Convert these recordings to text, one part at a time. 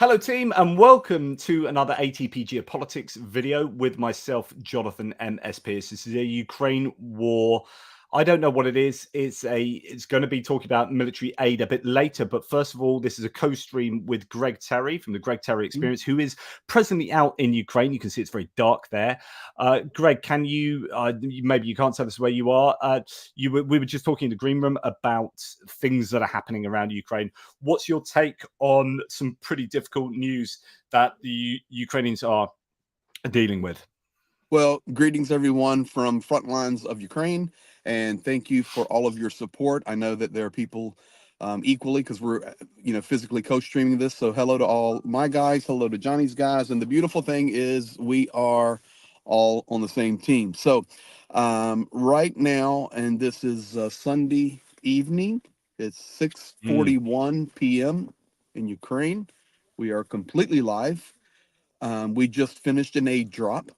Hello team and welcome to another ATP Geopolitics video with myself, Jonathan M.S. Pearce. This is a Ukraine war. I don't know what it is. It's going to be talking about military aid a bit later. But first of all, this is a co-stream with Greg Terry from the Greg Terry Experience, who is presently out in Ukraine. You can see it's very dark there. Greg, can you, maybe you can't tell us where you are. We were just talking in the green room about things that are happening around Ukraine. What's your take on some pretty difficult news that the Ukrainians are dealing with? Well, greetings everyone from front lines of Ukraine, and thank you for all of your support. I know that there are people equally because we're, physically co-streaming this. So hello to all my guys, hello to Johnny's guys, and the beautiful thing is we are all on the same team. So right now, and this is Sunday evening. It's 6:41 p.m. in Ukraine. We are completely live. We just finished an aid drop.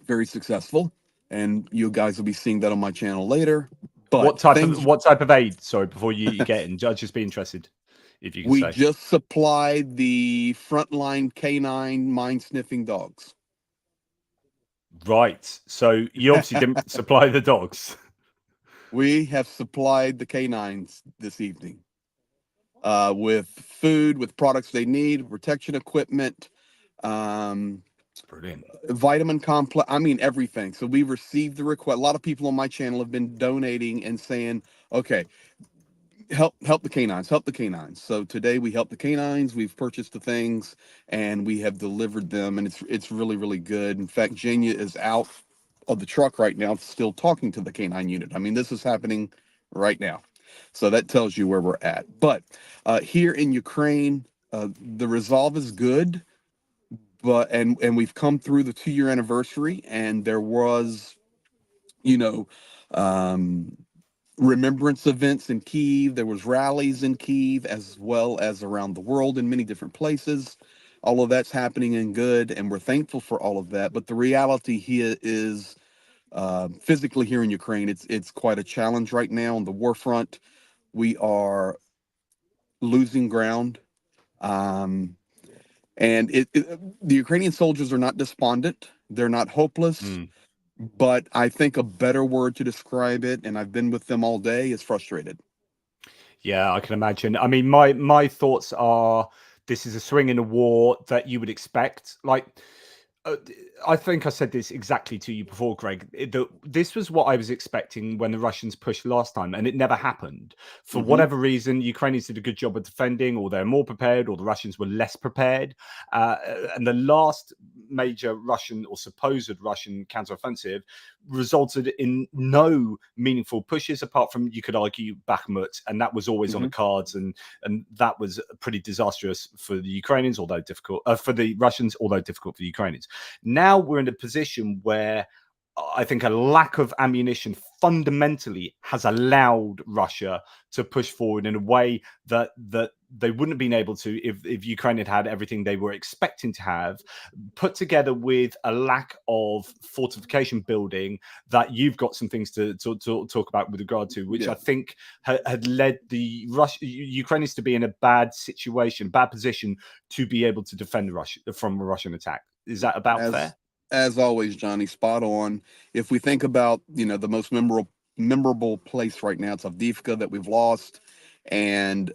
Very successful, and you guys will be seeing that on my channel later. But what type of aid? Sorry, before you get in, I'd just be interested if you can we say. just supplied the Frontline canine mine sniffing dogs. Right. So you obviously didn't supply the dogs. We have supplied the canines this evening with food, with products they need, protection equipment, Brilliant. vitamin complex. I mean, everything. So we received the request. A lot of people on my channel have been donating and saying, okay, help the canines. So today we help the canines. We've purchased the things and we have delivered them, and it's really, really good. In fact, Jenya is out of the truck right now, still talking to the canine unit. I mean, this is happening right now. So that tells you where we're at. But here in Ukraine, the resolve is good, but and we've come through the 2-year anniversary, and there was, you know, um, remembrance events in Kyiv. There was rallies in Kyiv as well as around the world in many different places. All of that's happening and good, and we're thankful for all of that. But the reality here is, physically here in Ukraine, it's quite a challenge right now on the war front. We are losing ground, and the Ukrainian soldiers are not despondent. They're not hopeless. But I think a better word to describe it, and I've been with them all day, is frustrated. Yeah, I can imagine. I mean, my thoughts are this is a swing in a war that you would expect. Like, I think I said this exactly to you before, Greg. This was what I was expecting when the Russians pushed last time, and it never happened. For whatever reason, Ukrainians did a good job of defending, or they're more prepared, or the Russians were less prepared. And the last major Russian or supposed Russian counteroffensive resulted in no meaningful pushes, apart from, you could argue, Bakhmut, and that was always on the cards, and that was pretty disastrous for the Ukrainians, although difficult for the Russians, although difficult for the Ukrainians. Now we're in a position where I think a lack of ammunition fundamentally has allowed Russia to push forward in a way that they wouldn't have been able to if Ukraine had everything they were expecting to have, put together with a lack of fortification building that you've got some things to talk about with regard to, which I think had led the Ukrainians to be in a bad situation, bad position to be able to defend Russia from a Russian attack. Is that about fair? As always, Johnny, spot on. If we think about, the most memorable place right now, it's Avdiivka that we've lost, and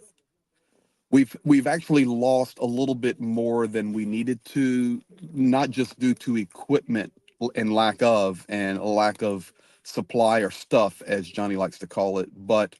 we've actually lost a little bit more than we needed to, not just due to equipment and lack of supply or stuff, as Johnny likes to call it, but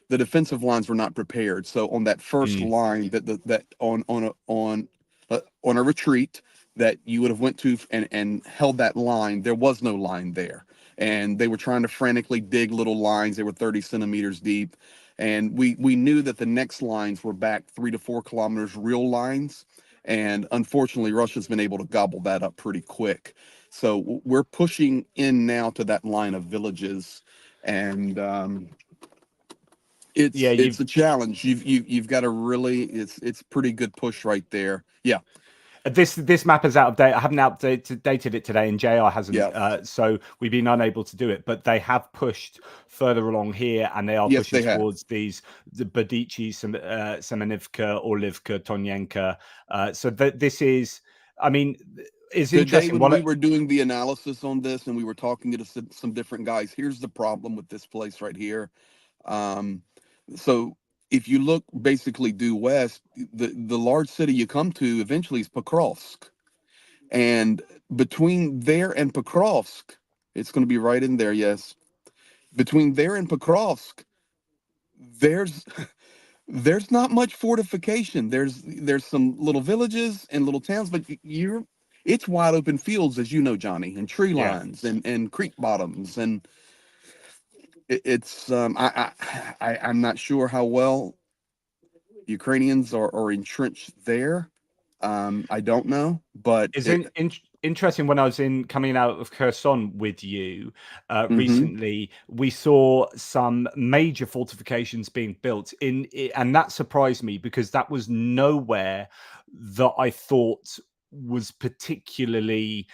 the defensive lines were not prepared. So on that first line, that on a retreat that you would have went to and held that line, there was no line there, and they were trying to frantically dig little lines. They were 30 centimeters deep, and we knew that the next lines were back 3 to 4 kilometers, real lines, and unfortunately Russia's been able to gobble that up pretty quick. So we're pushing in now to that line of villages, and it's a challenge. You've got a really, it's pretty good push right there. Yeah. This map is out of date. I haven't dated it today, and JR hasn't. Yeah. So we've been unable to do it. But they have pushed further along here, and they are Yes, pushing they have. towards the Badici, Semenivka, Orlivka, Tonyenka. So this is, I mean, it's Today, interesting. when we were doing the analysis on this and we were talking to some different guys, here's the problem with this place right here. Um, so if you look basically due west, the large city you come to eventually is Pokrovsk. And between there and Pokrovsk, it's going to be right in there, yes. Between there and Pokrovsk, there's there's not much fortification. There's some little villages and little towns, but you're it's wide open fields, as you know, Johnny, and tree Yeah. lines and creek bottoms, and it's I'm not sure how well Ukrainians are entrenched there. I don't know, but It's interesting. When I was coming out of Kherson with you mhm. recently, we saw some major fortifications being built and that surprised me because that was nowhere that I thought was particularly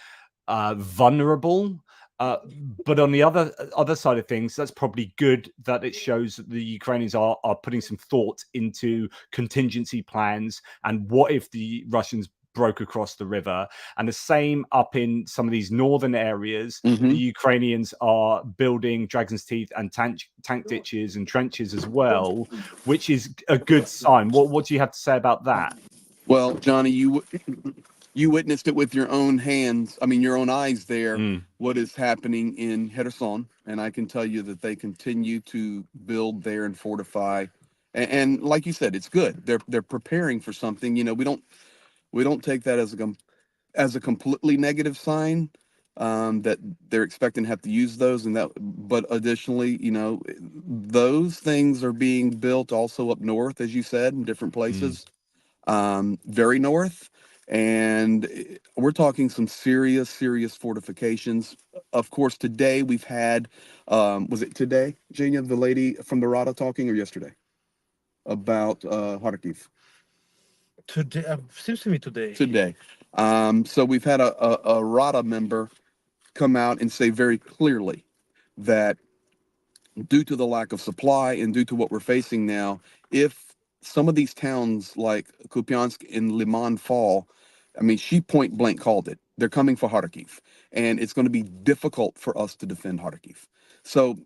vulnerable. But on the other side of things, that's probably good that it shows that the Ukrainians are putting some thought into contingency plans and what if the Russians broke across the river. And the same up in some of these northern areas, the Mhm. Ukrainians are building Dragon's Teeth and tank ditches and trenches as well, which is a good sign. What do you have to say about that? Well, Johnny, you witnessed it with your own hands. I mean, your own eyes there. Mm, What is happening in Kherson, and I can tell you that they continue to build there and fortify. And like you said, it's good. They're preparing for something. You know, we don't take that as a completely negative sign, that they're expecting to have to use those and that. But additionally, you know, those things are being built also up north, as you said, in different mm. places, very north. And we're talking some serious fortifications. Of course, today we've had, was it today, Jania, the lady from the Rada talking, or yesterday about Kharkiv? Today, seems to me today. Today. So we've had a Rada member come out and say very clearly that due to the lack of supply and due to what we're facing now, if some of these towns like Kupiansk and Liman fall, I mean, she point blank called it. They're coming for Kharkiv, and it's going to be difficult for us to defend Kharkiv. So,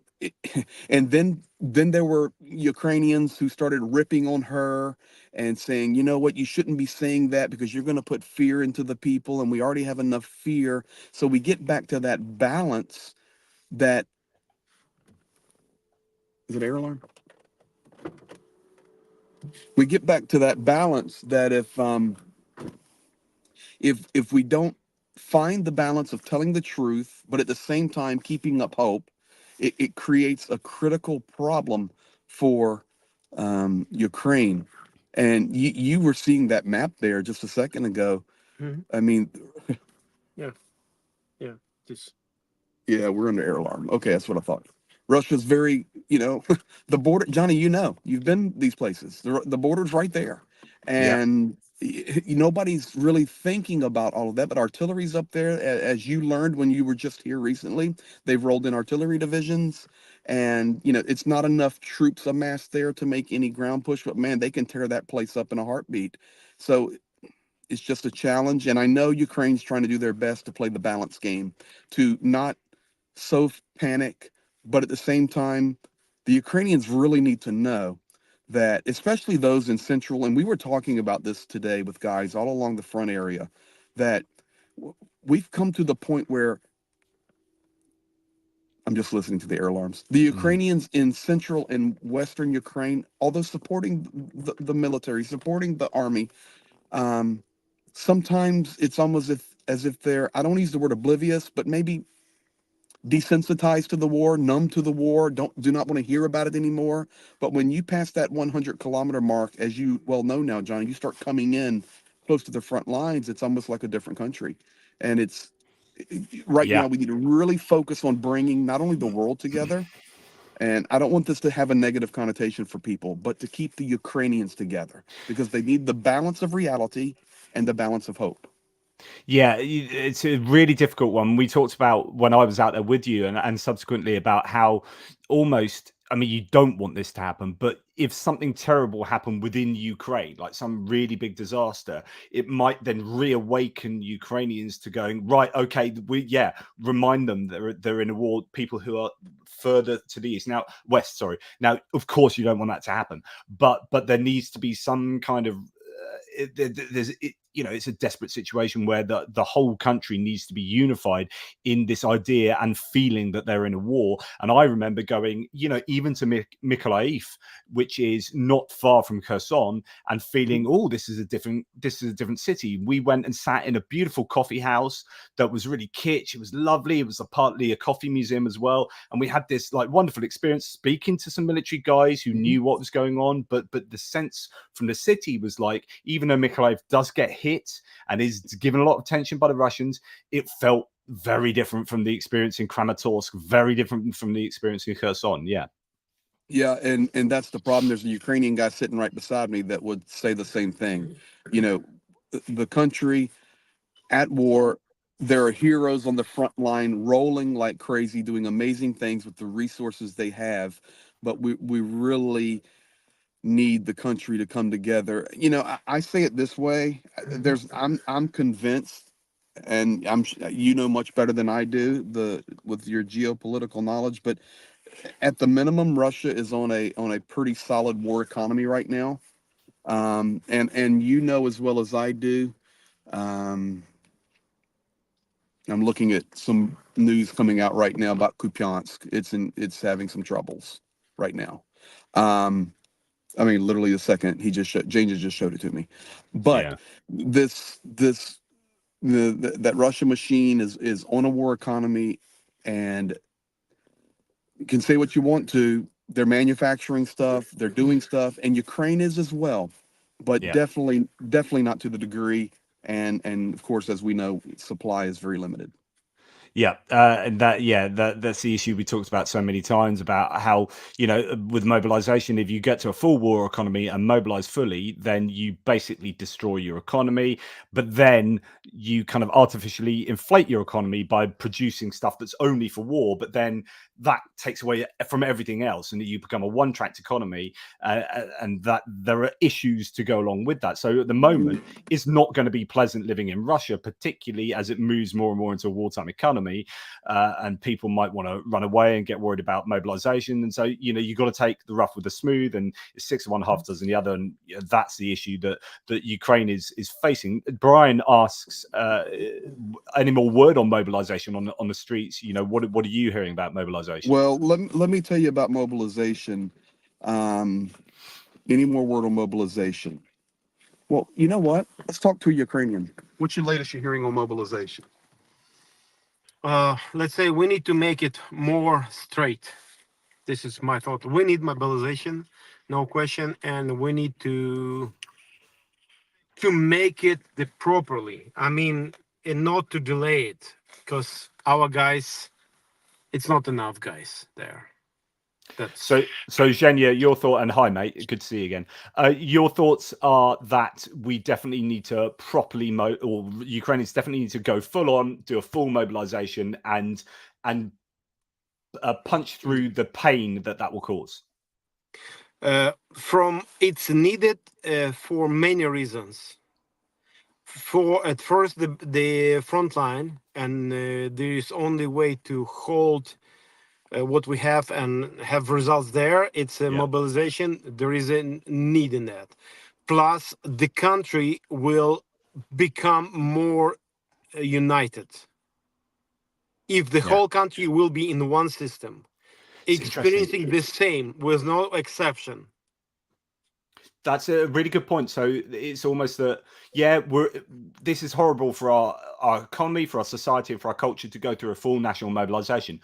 and then there were Ukrainians who started ripping on her and saying, you know what, you shouldn't be saying that because you're going to put fear into the people, and we already have enough fear. So we get back to that balance that is it air alarm? We get back to that balance that if we don't find the balance of telling the truth but at the same time keeping up hope, it creates a critical problem for Ukraine. And you were seeing that map there just a second ago. Mhm. I mean, Yeah, yeah. This. yeah, we're under air alarm. Okay, that's what I thought. Russia's very, the border, Johnny, you know, you've been these places. The border's right there. Yeah. And nobody's really thinking about all of that, but artillery's up there. As you learned when you were just here recently, they've rolled in artillery divisions. And, it's not enough troops amassed there to make any ground push, but man, they can tear that place up in a heartbeat. So it's just a challenge. And I know Ukraine's trying to do their best to play the balance game, to not so panic, but at the same time, the Ukrainians really need to know that, especially those in central, and we were talking about this today with guys all along the front area, that we've come to the point where I'm just listening to the air alarms. The Mm. Ukrainians in central and western Ukraine, although supporting the military, supporting the army, um, sometimes it's almost as if they're, I don't use the word oblivious, but maybe desensitized to the war, numb to the war, do not want to hear about it anymore. But when you pass that 100-kilometer mark, as you well know now, John, you start coming in close to the front lines. It's almost like a different country, and it's right Yeah. now we need to really focus on bringing not only the world together. And I don't want this to have a negative connotation for people, but to keep the Ukrainians together because they need the balance of reality and the balance of hope. Yeah, it's a really difficult one. We talked about when I was out there with you and subsequently about how almost, I mean, you don't want this to happen, but if something terrible happened within Ukraine, like some really big disaster, it might then reawaken Ukrainians to going, right, okay, remind them they're in a war, people who are further to the east, now west, sorry. Now, of course, you don't want that to happen, but there needs to be some kind of it's a desperate situation where the whole country needs to be unified in this idea and feeling that they're in a war. And I remember going, even to Mykolaiv, which is not far from Kherson, and feeling, oh, this is a different city. We went and sat in a beautiful coffee house that was really kitsch. It was lovely. It was partly a coffee museum as well, and we had this like wonderful experience speaking to some military guys who knew what was going on. But the sense from the city was like, even though Mykolaiv does get hit and is given a lot of attention by the Russians, it felt very different from the experience in Kramatorsk, very different from the experience in Kherson. Yeah, and that's the problem. There's a Ukrainian guy sitting right beside me that would say the same thing. The country at war, there are heroes on the front line rolling like crazy, doing amazing things with the resources they have, but we really need the country to come together. I say it this way. I'm convinced, and much better than I do with your geopolitical knowledge, but at the minimum, Russia is on a pretty solid war economy right now. And as well as I do, um, I'm looking at some news coming out right now about Kupiansk. It's having some troubles right now. I mean, literally the second James just showed it to me. But Yeah. that Russian machine is on a war economy, and you can say what you want to. They're manufacturing stuff, they're doing stuff, and Ukraine is as well, but Yeah. definitely not to the degree. And of course, as we know, supply is very limited. Yeah, and that's the issue we talked about so many times about how, with mobilization, if you get to a full war economy and mobilize fully, then you basically destroy your economy. But then you kind of artificially inflate your economy by producing stuff that's only for war. But then that takes away from everything else, and you become a one-tracked economy, and that there are issues to go along with that. So at the moment, it's not going to be pleasant living in Russia, particularly as it moves more and more into a wartime economy. And people might want to run away and get worried about mobilization. And so, you've got to take the rough with the smooth, and it's 6 of one, half dozen the other. And that's the issue that Ukraine is facing. Brian asks, any more word on mobilization on the streets? What are you hearing about mobilization? Well, let me tell you about mobilization. Any more word on mobilization? Well, you know what? Let's talk to a Ukrainian. What's your latest you're hearing on mobilization? Let's say we need to make it more straight. This is my thought. We need mobilization, no question, and we need to make it properly. I mean, and not to delay it, because our guys, it's not enough guys there. That's so Zhenya, your thought, and hi mate, good to see you again. Your thoughts are that we definitely need to properly or Ukrainians definitely need to go full on, do a full mobilization, and punch through the pain that will cause. It's needed for many reasons. At first the front line, and there is only way to hold what we have and have results there. It's a mobilization. There is a need in that. Plus, the country will become more united if the whole country will be in one system, experiencing the same with no exception. That's a really good point. So it's almost that, this is horrible for our economy, for our society, and for our culture to go through a full national mobilization.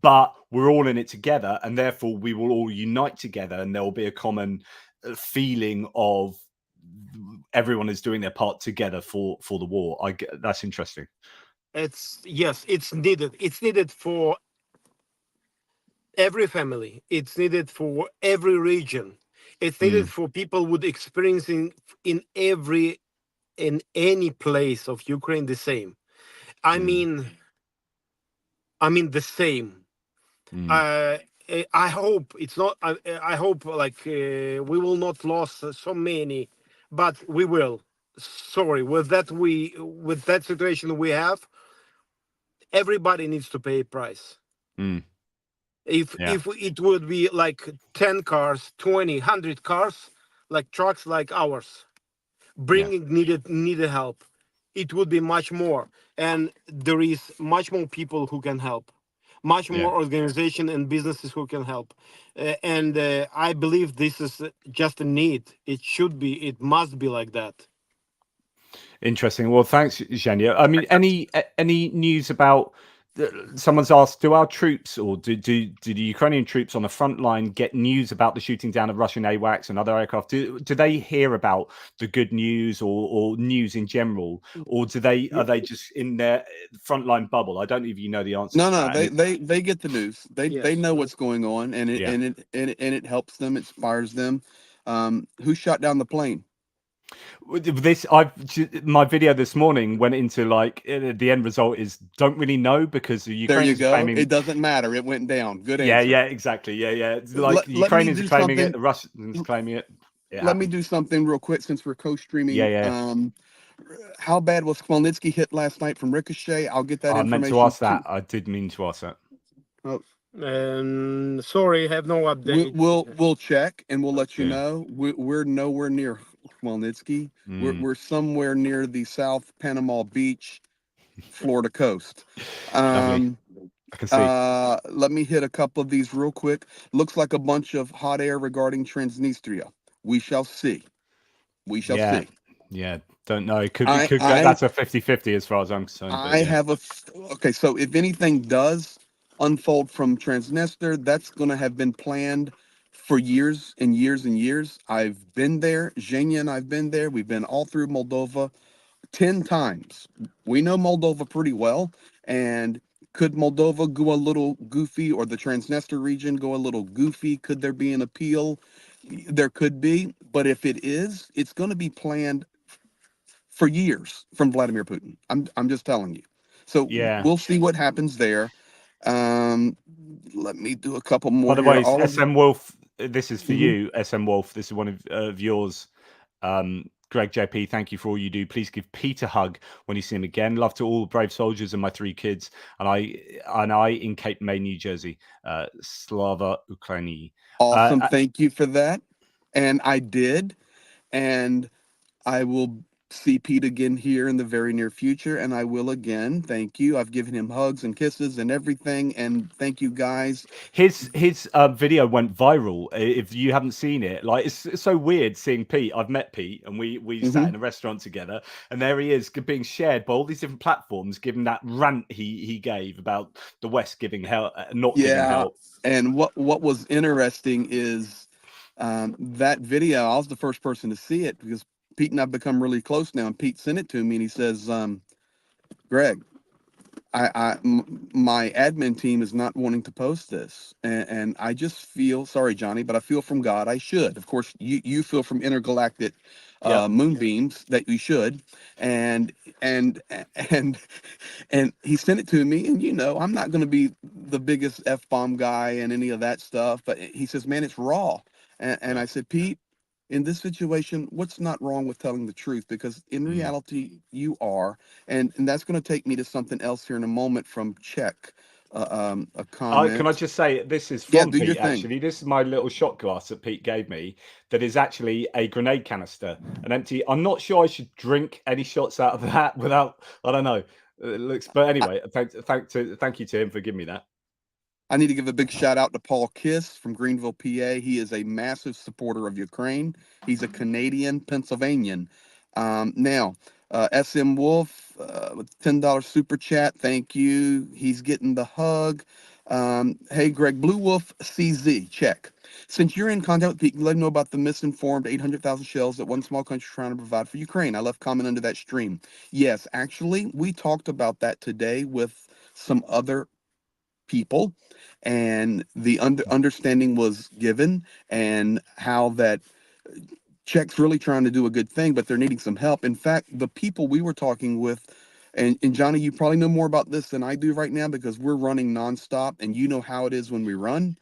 But we're all in it together, and therefore we will all unite together, and there will be a common feeling of everyone is doing their part together for the war. That's interesting. It's needed. It's needed for every family. It's needed for every region. It's needed for people with experiencing in every in any place of Ukraine the same. I Mm, mean, I mean the same. mm, I hope it's not. I hope like we will not lose so many, but we will. Sorry, with that situation we have, everybody needs to pay a price. mm. Yeah, If it would be like 10 cars, 20, 100 cars, like trucks like ours, yeah, bringing needed help, it would be much more, and there is much more people who can help, much yeah. more organization and businesses who can help. And I believe this is just a need. It should be, it must be like that. Interesting. Well, thanks, Zhenya. I mean, any news about? Someone's asked: do our troops or do the Ukrainian troops on the front line get news about the shooting down of Russian AWACS and other aircraft? Do they hear about the good news or news in general, or are they just in their frontline bubble? I don't even know the answers No, to no, that. And they get the news. They Yes. know what's going on, and yeah. it helps them, it inspires them. Who shot down the plane? This my video this morning went into like the end result is don't really know because the There you Ukrainians are go. claiming It doesn't matter. It went down. Good yeah, answer. yeah, exactly. Yeah, yeah. It's like the Let me Ukrainians are do claiming it, something. the Russians claiming it. It Let me happened. do something real quick since we're Yeah, co-streaming. yeah. How bad was Khmelnytsky hit last night from Ricochet? I'll get that I meant to information ask too. that. I did mean to ask that. Oh, Sorry, have no update. we'll check and we'll let you Yeah. know. We're nowhere near Khmelnytsky. Mm, We're somewhere near the South Panama Beach, Florida coast. lovely. Um, I can see. Let me hit a couple of these real quick. Looks like a bunch of hot air regarding Transnistria. We shall see. We shall Yeah. see. Yeah. Don't know. It I could go. I That's a 50-50 as far as I'm concerned. But I yeah. have a okay. So if anything does unfold from Transnistria, that's going to have been planned for years and years and years. I've been there. Zhenya and I've been there. We've been all through Moldova 10 times. We know Moldova pretty well. And could Moldova go a little goofy, or the Transnistria region go a little goofy? Could there be an appeal? There could be. But if it is, it's going to be planned for years from Vladimir Putin. I'm just telling you. So Yeah. we'll see what happens there. Um, Let me do a couple By more the here. way, All of SM Wolf. This is for Mhm. you, SM Wolf. This is one of yours. Greg JP, thank you for all you do. Please give Pete a hug when you see him again. Love to all brave soldiers and my 3 kids, and I in Cape May, New Jersey. Slava Ukraini. Awesome. Uh, Thank you for that. And I did, and I will see Pete again here in the very near future, and I will again. Thank you. I've given him hugs and kisses and everything, and thank you guys. his video went viral. If you haven't seen it, like it's so weird seeing Pete. I've met Pete, and we sat Hmm. in a restaurant together, and there he is being shared by all these different platforms, giving that rant he gave about the West giving help, not giving Yeah, help. and what was interesting is that video. I was the first person to see it because Pete and I've become really close now. And Pete sent it to me, and he says, "Greg, my admin team is not wanting to post this, and I just feel sorry, Johnny, but I feel from God I should. Of course, you feel from intergalactic Yep. moonbeams that you should, and and and and he sent it to me, and I'm not going to be the biggest f-bomb guy and any of that stuff, but he says, man, it's raw, and Yeah. I said, Pete, in this situation, what's not wrong with telling the truth? Because in Mm. reality, you are, and that's going to take me to something else here in a moment from Czech, a Can I comment. just say this is Yeah, from do your Pete? thing. Actually, this is my little shot glass that Pete gave me. That is actually a grenade canister, an empty. I'm not sure I should drink any shots out of that without. I don't know. It looks, but I, anyway, thank you to him for giving me that. I need to give a big shout out to Paul Kiss from Greenville, PA. He is a massive supporter of Ukraine. He's a Canadian, Pennsylvanian. Now, SM Wolf with $10 super chat. Thank you. He's getting the hug. Hey, Greg, Blue Wolf CZ, check. Since you're in contact with Pete, let him know about the misinformed 800,000 shells that one small country is trying to provide for Ukraine. I left comment under that stream. Yes, actually, we talked about that today with some other people, and the understanding was given, and how that Czech's really trying to do a good thing, but they're needing some help. In fact, the people we were talking with, and Johnny, you probably know more about this than I do right now because we're running nonstop, and you know how it is when we run.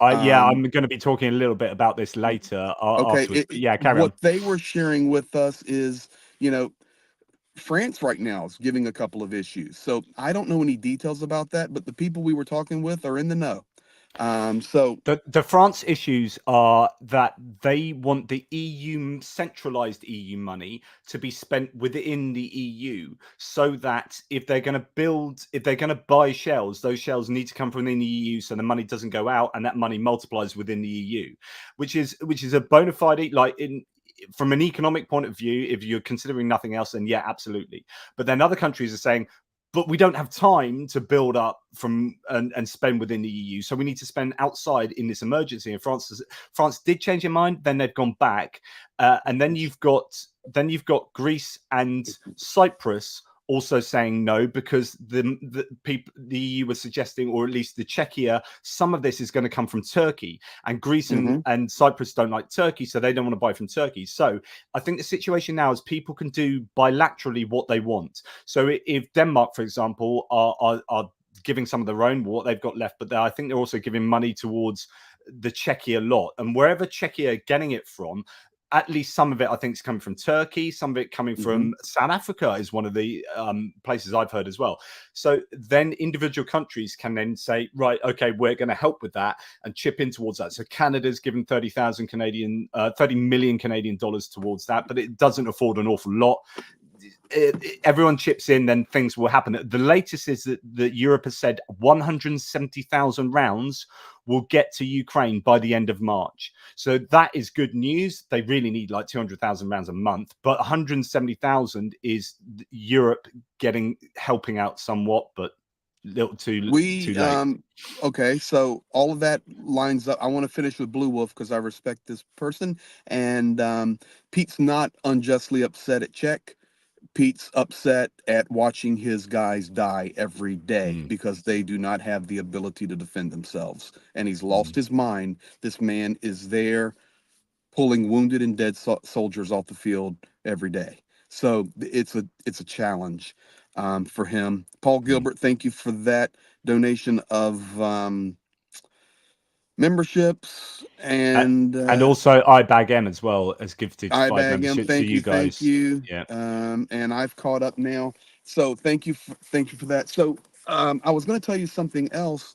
Yeah, I'm Um, going to be talking a little bit about this later okay, afterwards. But yeah, carry what on. they were sharing with us is, you know, France right now is giving a couple of issues. So I don't know any details about that, but the people we were talking with are in the know. So The France issues are that they want the EU centralized EU money to be spent within the EU, so that if they're going to buy shells, those shells need to come from within the EU, so the money doesn't go out, and that money multiplies within the EU, which is a bona fide, like, in from an economic point of view. If you're considering nothing else, then yeah, absolutely. But then other countries are saying, but we don't have time to build up from and spend within the EU, so we need to spend outside in this emergency. And France did change their mind, then they've gone back, and then you've got Greece and Cyprus also saying no, because the EU was suggesting, or at least the Czechia, some of this is going to come from Turkey, and Greece and Cyprus don't like Turkey, so they don't want to buy from Turkey. So I think the situation now is people can do bilaterally what they want. So if Denmark, for example, are giving some of their own what they've got left, but I think they're also giving money towards the Czechia lot, and wherever Czechia are getting it from, at least some of it, I think, is coming from Turkey. Some of it coming from South Africa is one of the places I've heard as well. So then individual countries can then say, right, okay, we're going to help with that and chip in towards that. So Canada's given 30 million Canadian dollars towards that, but it doesn't afford an awful lot. Everyone chips in, then things will happen. The latest is that Europe has said 170,000 rounds will get to Ukraine by the end of March. So that is good news. They really need like 200,000 rounds a month, but 170,000 is Europe helping out somewhat, but little too late. Okay, so all of that lines up. I want to finish with Blue Wolf because I respect this person, and Pete's not unjustly upset at Czech. Pete's upset at watching his guys die every day because they do not have the ability to defend themselves. And he's lost his mind. This man is there pulling wounded and dead soldiers off the field every day. So it's a challenge for him. Paul Gilbert, thank you for that donation of memberships, and also iBag M as well has gifted 5 iBag him. memberships to Thank you you, thank guys. you. Yeah. And I've caught up now. So thank you for that. So I was going to tell you something else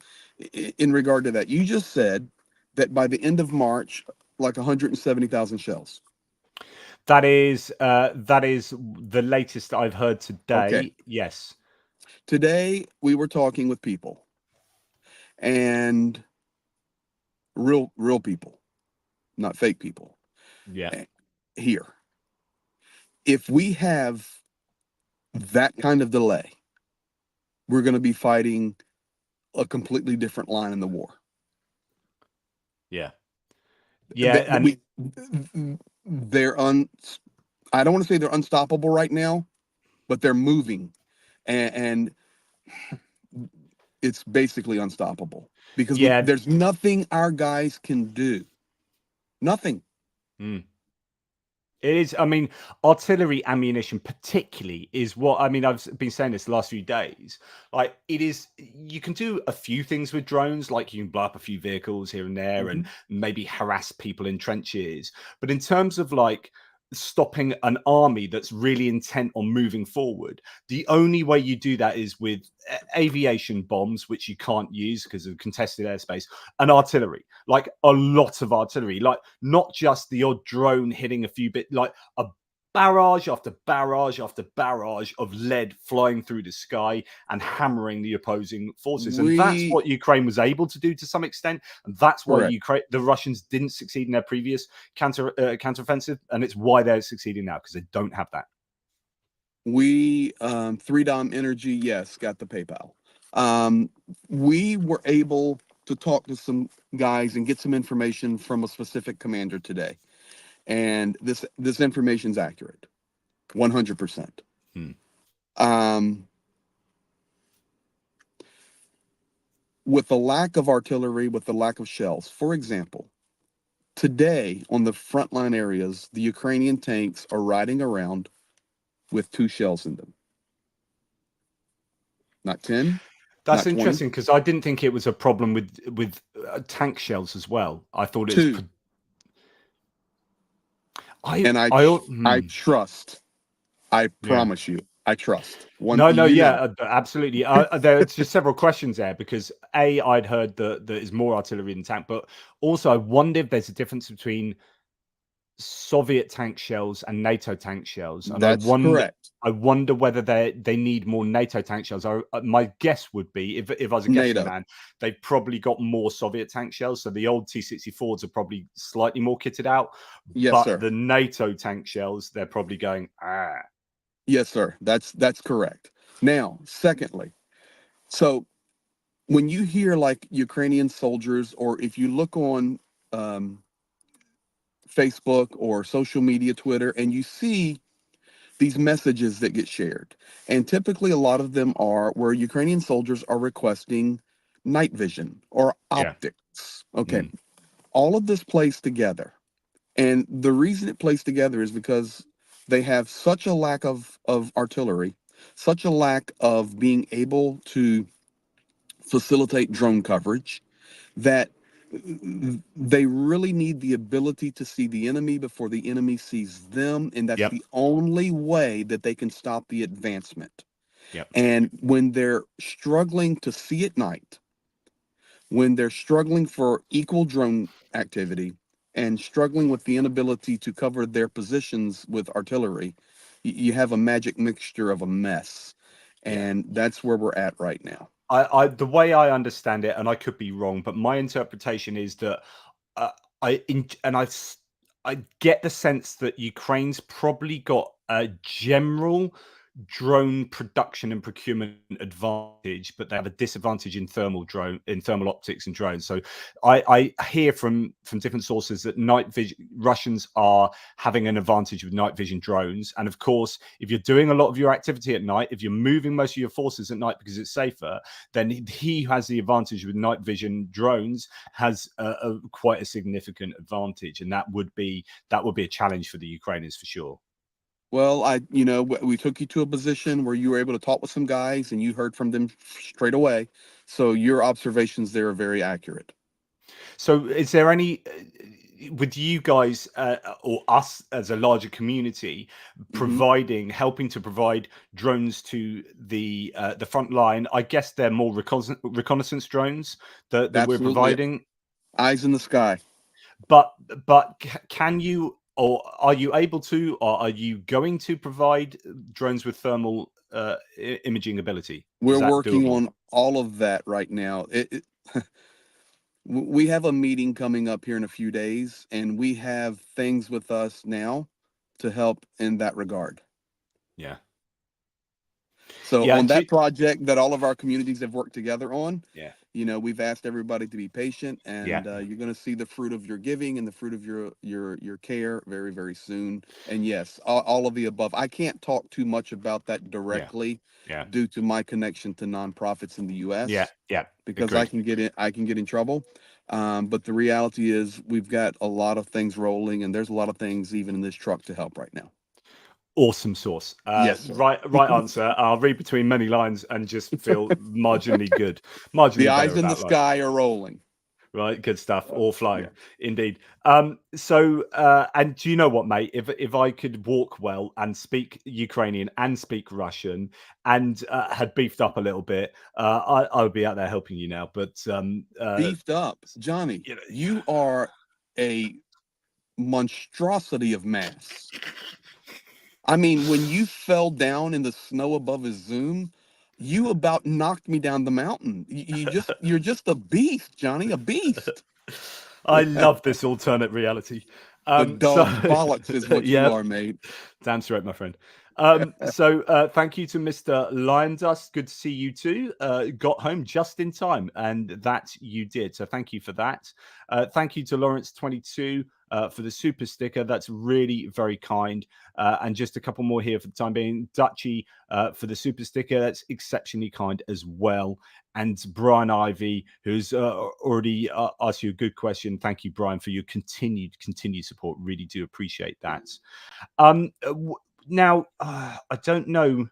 in regard to that. You just said that by the end of March, like 170,000 shells. That is the latest I've heard Okay. today. Yes. Today we were talking with people, and real people, not fake people. Yeah. Here, if we have that kind of delay, we're going to be fighting a completely different line in the war. Yeah. Yeah. And They're I don't want to say they're unstoppable right now, but they're moving, and it's basically unstoppable because yeah. there's nothing our guys can do. Nothing. It is. I mean, artillery ammunition, particularly, is what I mean. I've been saying this the last few days. Like, it is. You can do a few things with drones, like you can blow up a few vehicles here and there, and maybe harass people in trenches. But in terms of like stopping an army that's really intent on moving forward, the only way you do that is with aviation bombs, which you can't use because of contested airspace, and artillery, like a lot of artillery, like not just the odd drone hitting a few bit, like a barrage after barrage after barrage of lead flying through the sky and hammering the opposing forces. And that's what Ukraine was able to do to some extent. And that's why the Russians didn't succeed in their previous counteroffensive. And it's why they're succeeding now, because they don't have that. We, 3Dom Energy, yes, got the PayPal. We were able to talk to some guys and get some information from a specific commander today. And this information's accurate, 100%. With the lack of artillery, with the lack of shells, for example, Today, on the frontline areas, the Ukrainian tanks are riding around with 2 shells in them. Not 10, That's not 20, interesting because I didn't think it was a problem with tank shells as well. I thought it was. 2. I And I I trust. I yeah. promise you, I trust. One, No, you yeah, know, absolutely. There's just several questions there because I'd heard that there is more artillery than tank, but also I wonder if there's a difference between Soviet tank shells and NATO tank shells, and that's correct. I wonder whether they need more NATO tank shells. My guess would be, if I was a guessing NATO. man, they've probably got more Soviet tank shells. So the old T-64s are probably slightly more kitted out, Yes, but sir. the NATO tank shells, they're probably going Yes, sir. That's correct. Now, secondly, so when you hear like Ukrainian soldiers, or if you look on um, Facebook or social media, Twitter, and you see these messages that get shared, and typically a lot of them are where Ukrainian soldiers are requesting night vision or yeah, optics. Okay, mm, all of this plays together. And the reason it plays together is because they have such a lack of artillery, such a lack of being able to facilitate drone coverage, that they really need the ability to see the enemy before the enemy sees them. And that's yep, the only way that they can stop the advancement. yep, And when they're struggling to see at night, when they're struggling for equal drone activity and struggling with the inability to cover their positions with artillery, you have a magic mixture of a mess. yeah. And that's where we're at right now. The way I understand it, and I could be wrong, but my interpretation is that uh, I get the sense that Ukraine's probably got a general drone production and procurement advantage, but they have a disadvantage in thermal optics and drones. So I hear from different sources that night vision Russians are having an advantage with night vision drones. And of course, if you're doing a lot of your activity at night, if you're moving most of your forces at night because it's safer, then he who has the advantage with night vision drones has quite a significant advantage, and that would be a challenge for the Ukrainians for sure. Well, we took you to a position where you were able to talk with some guys and you heard from them straight away. So your observations there are very accurate. So, is there any with you guys or us as a larger community Hmm. helping to provide drones to the front line? I guess they're more reconnaissance drones that we're Absolutely. providing. Eyes in the sky. But can you, or are you able to, or are you going to provide drones with thermal imaging ability? We're Is that working doable? on all of that right now. We have a meeting coming up here in a few days, and we have things with us now to help in that regard. Yeah. So Yeah. on that project that all of our communities have worked together on, Yeah. we've asked everybody to be patient, Yeah. and you're going to see the fruit of your giving and the fruit of your care very, very soon. And yes, all of the above. I can't talk too much about that Yeah. directly Yeah. due to my connection to nonprofits in the Yeah. U.S. Yeah. because Agreed. I can get in trouble. But the reality is we've got a lot of things rolling, and there's a lot of things even in this truck to help right now. Awesome source. Yes, sir. Right answer. I'll read between many lines and just feel marginally good, The marginally better eyes in the about life. sky are rolling. Right, good stuff. All Yeah. flying, indeed. So, and do you know what, mate? If I could walk well and speak Ukrainian and speak Russian and had beefed up a little bit, I would be out there helping you now. But Beefed up, Johnny. you know, You are a monstrosity of mass. I mean, when you fell down in the snow above a Zoom, you about knocked me down the mountain. You're just a beast, Johnny, a beast. I love this alternate reality. The So dog's bollocks is what you yeah, are, mate. damn straight, my friend. Thank you to Mr. Lion Dust. Good to see you too. Got home just in time, and that you did. So thank you for that. Thank you to Lawrence22 for the super sticker. That's really very kind. And just a couple more here for the time being. Dutchy for the super sticker. That's exceptionally kind as well. And Brian Ivy, who's already asked you a good question. Thank you, Brian, for your continued support. Really do appreciate that. Now, I don't know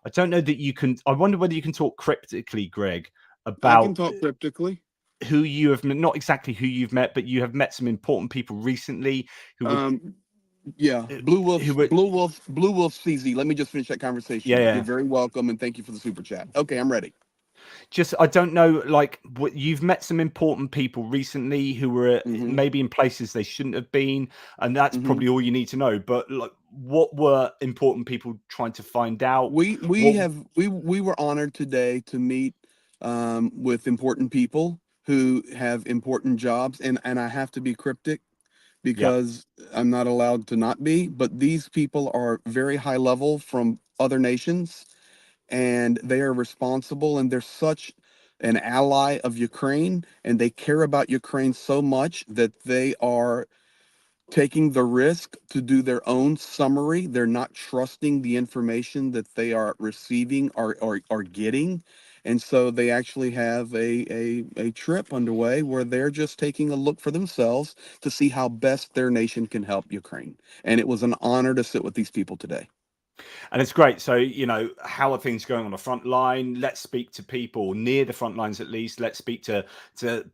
that you can. I wonder whether you can talk cryptically, Greg, I can about talk cryptically. who you have met, not exactly who you've met, but you have met some important people recently who were, Yeah, Blue Wolf, who were, Blue Wolf CZ. Let me just finish that conversation. yeah. You're very welcome, and thank you for the super chat. Okay, I'm ready. Just, I don't know, like, what you've met some important people recently who were maybe in places they shouldn't have been, and that's probably all you need to know. But like, what were important people trying to find out? We What? were honored today to meet with important people who have important jobs, and I have to be cryptic Yeah. because I'm not allowed to not be. But these people are very high level from other nations, and they are responsible, and they're such an ally of Ukraine, and they care about Ukraine so much that they are taking the risk to do their own summary. They're not trusting the information that they are receiving or getting. And so they actually have a trip underway where they're just taking a look for themselves to see how best their nation can help Ukraine. And it was an honor to sit with these people today. And it's great. So, how are things going on the front line? Let's speak to people near the front lines, at least. Let's speak to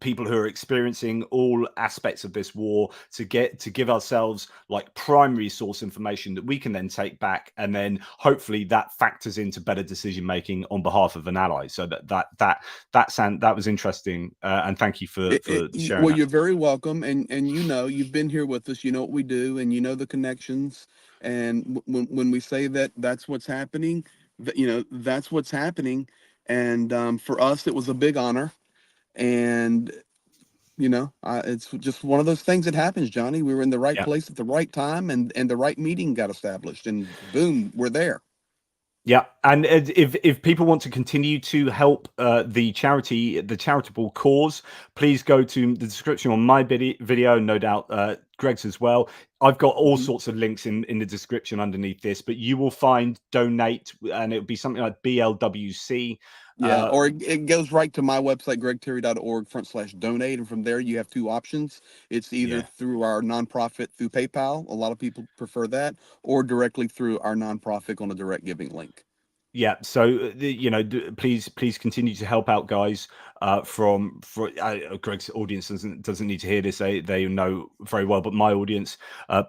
people who are experiencing all aspects of this war to give ourselves like primary source information that we can then take back, and then hopefully that factors into better decision making on behalf of an ally. So that was interesting, and thank you for sharing Well, that. you're very welcome, and you've been here with us. You know what we do, and you know the connections. And when we say that that's what's happening, that's what's happening. And for us, it was a big honor. And it's just one of those things that happens, Johnny. We were in the right Yeah. place at the right time, and the right meeting got established, and boom, we're there. Yeah, and if people want to continue to help the charitable cause, please go to the description on my video, no doubt Greg's as well. I've got all sorts of links in the description underneath this, but you will find donate, and it'll be something like BLWC. Yeah, or it goes right to my website, gregterry.org/donate. And from there, you have two options. It's either Yeah. through our nonprofit through PayPal. A lot of people prefer that, or directly through our nonprofit on a direct giving link. Yeah, so please continue to help out, guys. Greg's audience doesn't need to hear this; they know very well. But my audience,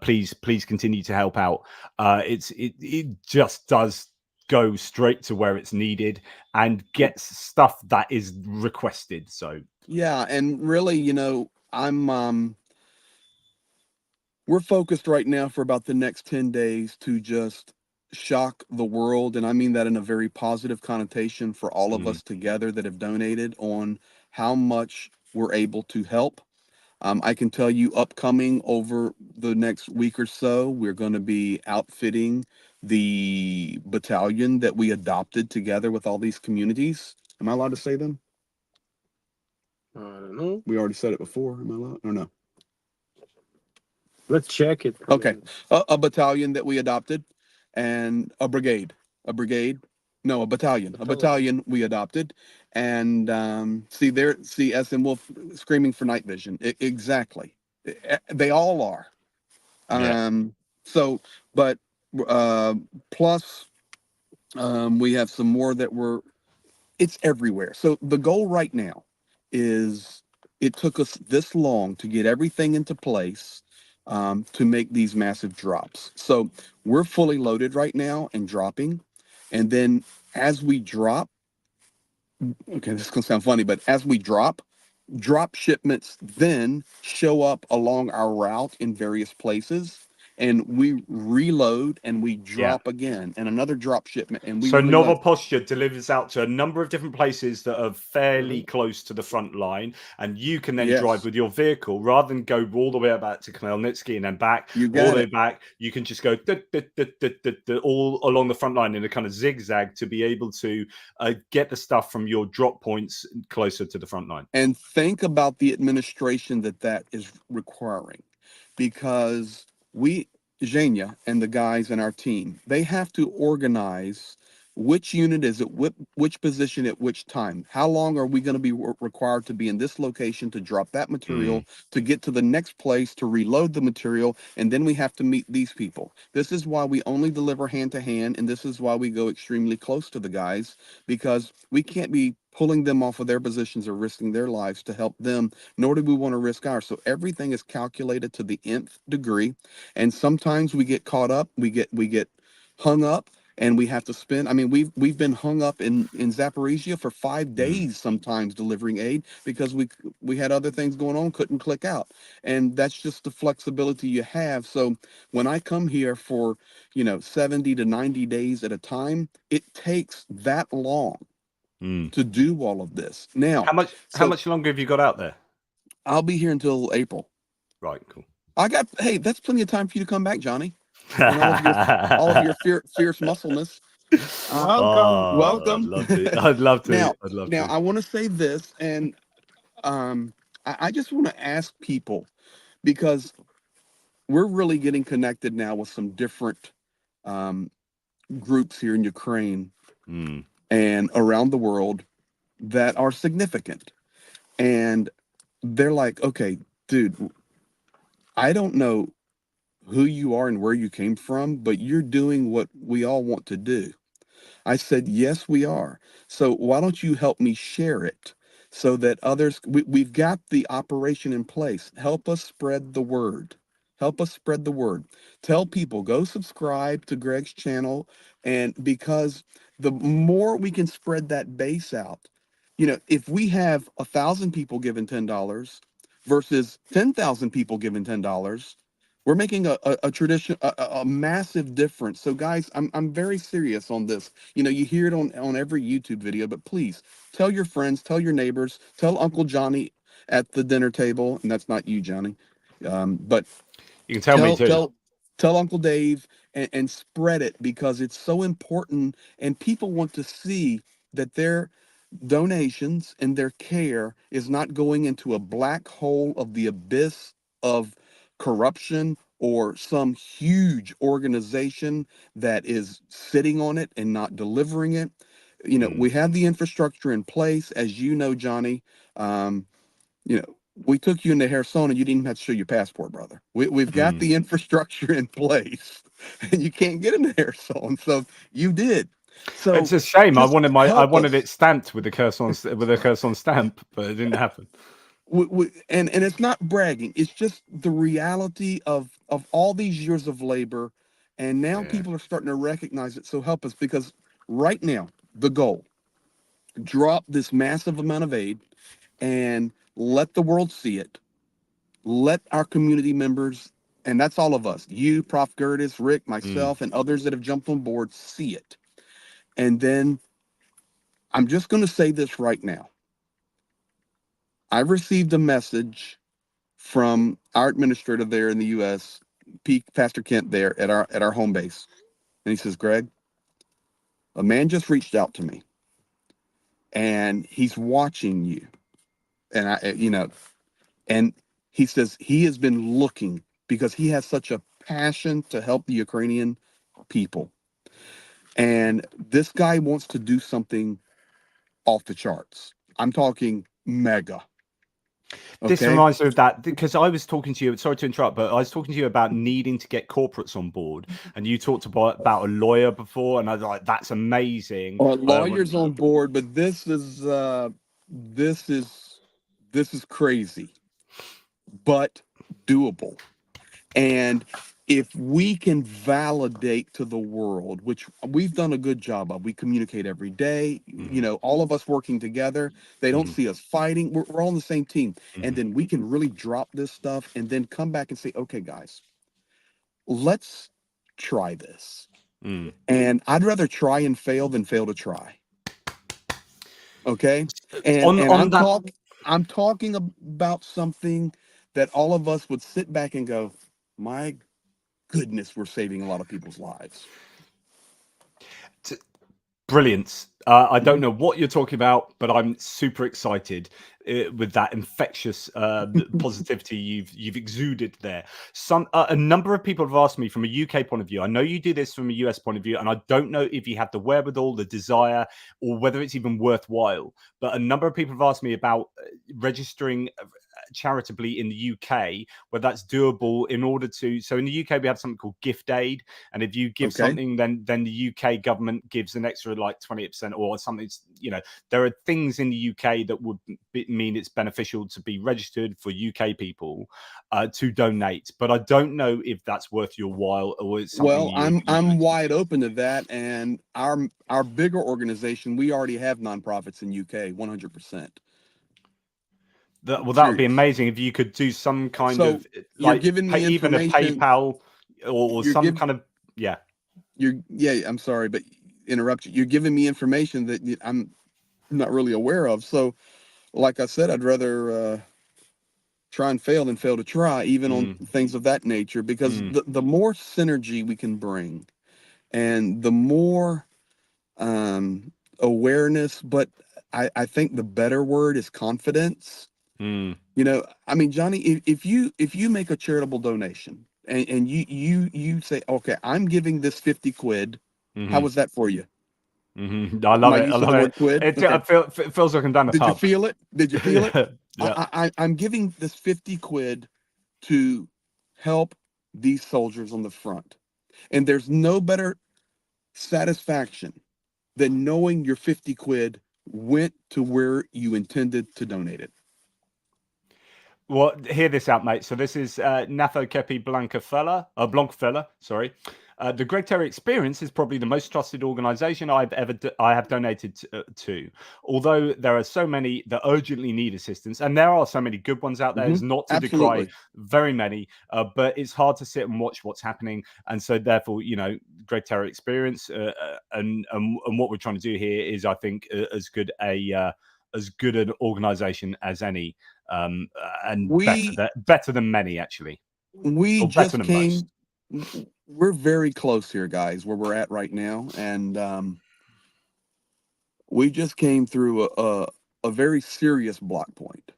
please continue to help out. It just does go straight to where it's needed and gets stuff that is requested. So Yeah, and really, we're focused right now for about the next 10 days to just shock the world. And I mean that in a very positive connotation for all of us together that have donated on how much we're able to help. I can tell you upcoming over the next week or so, we're going to be outfitting the battalion that we adopted together with all these communities. Am I allowed to say them? I don't know. We already said it before. Am I allowed or no? Let's check it. Okay. A battalion that we adopted and a brigade. A brigade. No, a battalion we adopted. And see SM Wolf screaming for night vision. Exactly. They all are. yeah, So, but plus we have some more that it's everywhere. So the goal right now is it took us this long to get everything into place to make these massive drops. So we're fully loaded right now and dropping. And then as we drop, okay, this is going to sound funny, but as we drop shipments then show up along our route in various places. and we reload and we Yeah. drop again and another drop shipment and we So reload. Novel Posture delivers out to a number of different places that are fairly Mhm. close to the front line, and you can then drive Yes, with your vehicle rather than go all the way back to Khmelnytsky and then back you all got the way it. back. You can just go all along the front line in a kind of zigzag to be able to get the stuff from your drop points closer to the front line. And think about the administration that is requiring, because we, Zhenya and the guys in our team, they have to organize which unit is at which position at which time. How long are we going to be required to be in this location to drop that Mm, material, to get to the next place, to reload the material, and then we have to meet these people. This is why we only deliver hand to hand, and this is why we go extremely close to the guys, because we can't be pulling them off of their positions or risking their lives to help them, nor do we want to risk ours. So everything is calculated to the nth degree. And sometimes we get caught up, we get hung up, and we have to spend. I mean, we've been hung up in Zaporizhia for 5 days sometimes delivering aid because we had other things going on, couldn't click out. And that's just the flexibility you have. So when I come here for 70 to 90 days at a time, it takes that long mm. to do all of this. Now, How so much longer have you got out there? I'll be here until April. Right, cool. Hey, that's plenty of time for you to come back, Johnny, and all of your fierce muscleness. Welcome, Oh, I'd welcome. love to. I'd love to. now, I'd love now to. I want to say this, and I just want to ask people, because we're really getting connected now with some different um, groups here in Ukraine Mm, and around the world that are significant, and they're like, okay, dude, I don't know who you are and where you came from, but you're doing what we all want to do. I said, yes, we are. So why don't you help me share it so that others, we've got the operation in place. Help us spread the word. Help us spread the word. Tell people, go subscribe to Greg's channel. And because the more we can spread that base out, if we have 1,000 people giving $10 versus 10,000 people giving $10, we're making a tradition, a massive difference. So guys, I'm very serious on this. You hear it on every YouTube video, but please tell your friends, tell your neighbors, tell Uncle Johnny at the dinner table, and that's not you, Johnny. But you can tell me tell too. tell tell Uncle Dave, and spread it, because it's so important, and people want to see that their donations and their care is not going into a black hole of the abyss of corruption or some huge organization that is sitting on it and not delivering it. Mm, We have the infrastructure in place, as you know, Johnny. um, we took you into Kherson and you didn't even have to show your passport, brother. We've got mm. the infrastructure in place, and you can't get into Kherson. So you did. It's So a shame. just I help wanted us. it stamped with a curse on stamp, but it didn't happen. And it's not bragging. It's just the reality of all these years of labor. And now Yeah. people are starting to recognize it. So help us, because right now, the goal, drop this massive amount of aid and let the world see it. Let our community members, and that's all of us, you, Prof. Gertis, Rick, Mm, myself, and others that have jumped on board, see it. And then I'm just going to say this right now. I received a message from our administrator there in the U.S., Pastor Kent, there at our home base, and he says, "Greg, a man just reached out to me, and he's watching you, and and he says he has been looking because he has such a passion to help the Ukrainian people. And this guy wants to do something off the charts. I'm talking mega. this Okay. reminds me of that because I was talking to you. Sorry to interrupt, but I was talking to you about needing to get corporates on board, and you talked about a lawyer before, and I was like, "That's amazing." Lawyers on board, but this is this is crazy, but doable. And if we can validate to the world, which we've done a good job of, we communicate every day, Mhm, all of us working together, they don't mhm, see us fighting. We're all on the same team. And mhm, then we can really drop this stuff and then come back and say, okay, guys, let's try this. Mm. And I'd rather try and fail than fail to try. Okay. And On that, I'm talking about something that all of us would sit back and go, my goodness, we're saving a lot of people's lives. brilliant. I don't Mhm. know what you're talking about, but I'm super excited with that infectious positivity you've exuded there. A number of people have asked me from a UK point of view. I know you do this from a US point of view, and I don't know if you have the wherewithal, the desire, or whether it's even worthwhile. But a number of people have asked me about registering charitably in the UK, where that's doable in order to. So in the UK, we have something called gift aid, and if you give Okay. something, then the UK government gives an extra like 20% or something. You know, there are things in the UK that would mean it's beneficial to be registered for UK people to donate. But I don't know if that's worth your while or it's something Well, you I'm wide open to that, and our bigger organization, we already have nonprofits in UK, 100%. That would be Serious. amazing if you could do some kind So of you're like giving me even a information. PayPal or You're some giving kind of yeah. I'm sorry, but interrupt you. You're giving me information that I'm not really aware of. So, like I said, I'd rather try and fail than fail to try, even on things of that nature, because the more synergy we can bring, and the more awareness, but I think the better word is confidence. You know, I mean, Johnny, if you make a charitable donation and you say, okay, I'm giving this 50 quid, how was that for you? I love My it. I use of love the it. word quid. It, Okay. it feels like I'm down the Did you pub. feel it? Did you feel it? Yeah. I'm giving this 50 quid to help these soldiers on the front. And there's no better satisfaction than knowing your 50 quid went to where you intended to donate it. Well, hear this out, mate. So this is Natho Kepi Blancfella, sorry. The Greg Terry Experience is probably the most trusted organization I have donated to. Although there are so many that urgently need assistance, and there are so many good ones out there, it's not to decry Absolutely. very many, but it's hard to sit and watch what's happening. And so therefore, you know, Greg Terry Experience and what we're trying to do here is, I think, as good an organization as any, and better than many, actually, We or better just than most. we're very close here, guys, where we're at right now. And we just came through a very serious block point.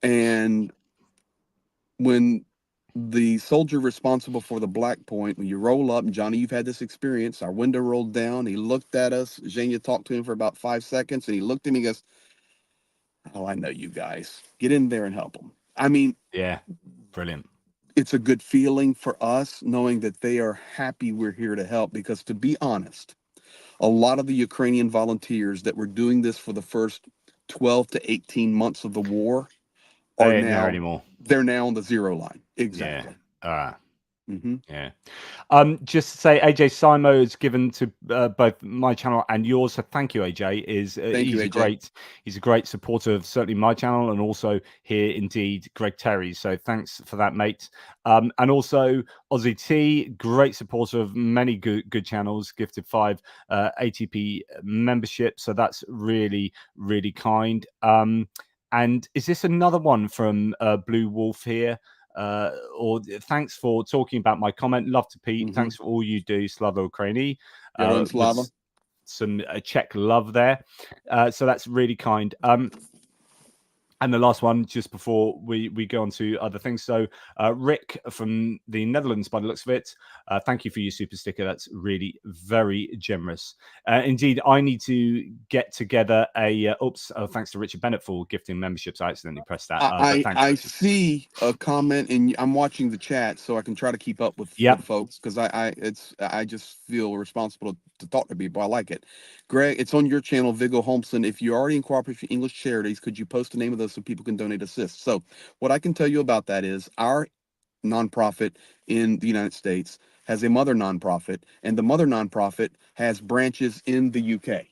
And when the soldier responsible for the black point, when you roll up, and Johnny, you've had this experience, our window rolled down, he looked at us, Zhenya talked to him for about 5 seconds, and he looked at me and he goes, oh, I know you guys. Get in there and help them. I mean, Yeah, brilliant. it's a good feeling for us knowing that they are happy we're here to help, because to be honest, a lot of the Ukrainian volunteers that were doing this for the first 12 to 18 months of the war They are ain't there now anymore. they're now on the zero line. Yeah. Exactly. Yeah. Just to say, AJ Simo is given to both my channel and yours, so thank you, AJ. Thank you, AJ. He's a great supporter of certainly my channel and also here, indeed, Greg Terry. So thanks for that, mate. And also Aussie T, great supporter of many good channels, gifted 5 ATP membership. So that's really, really kind. And is this another one from Blue Wolf here? Or thanks for talking about my comment. Love to Pete. Thanks for all you do, Slava Ukraini. Slava. Some Czech love there. So that's really kind. And the last one, just before we go on to other things. So Rick from the Netherlands, by the looks of it, thank you for your super sticker. That's really very generous. Indeed, I need to get together a thanks to Richard Bennett for gifting memberships. I accidentally pressed that. But thanks, I Richard. see a comment, and I'm watching the chat so I can try to keep up with folks, because I just feel responsible to talk to people. I like it. Greg, it's on your channel, Viggo Holmson. If you're already in cooperation with English Charities, could you post the name of those so people can donate assist? So what I can tell you about that is our nonprofit in the United States has a mother nonprofit, and the mother nonprofit has branches in the UK.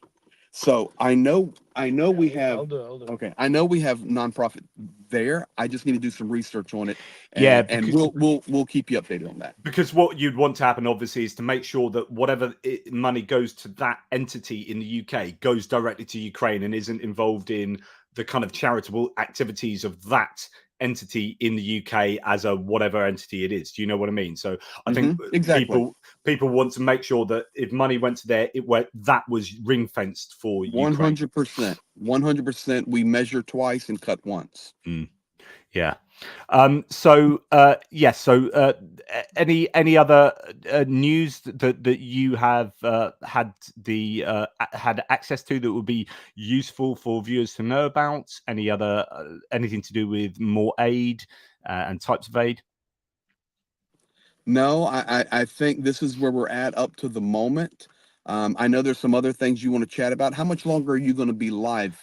So I know we have. Okay, I know we have nonprofit there. I just need to do some research on it, Yeah, and because we'll keep you updated on that. because what you'd want to happen, obviously, is to make sure that whatever money goes to that entity in the UK goes directly to Ukraine and isn't involved in the kind of charitable activities of that entity in the UK as a whatever entity it is. Do you know what I mean? So I think Exactly. people want to make sure that if money went to there, that was ring fenced for Ukraine. 100%. 100%. We measure twice and cut once. Yeah. Any other news that you have had access to that would be useful for viewers to know about? Any other anything to do with more aid and types of aid? No, I think this is where we're at up to the moment. I know there's some other things you want to chat about. How much longer are you going to be live?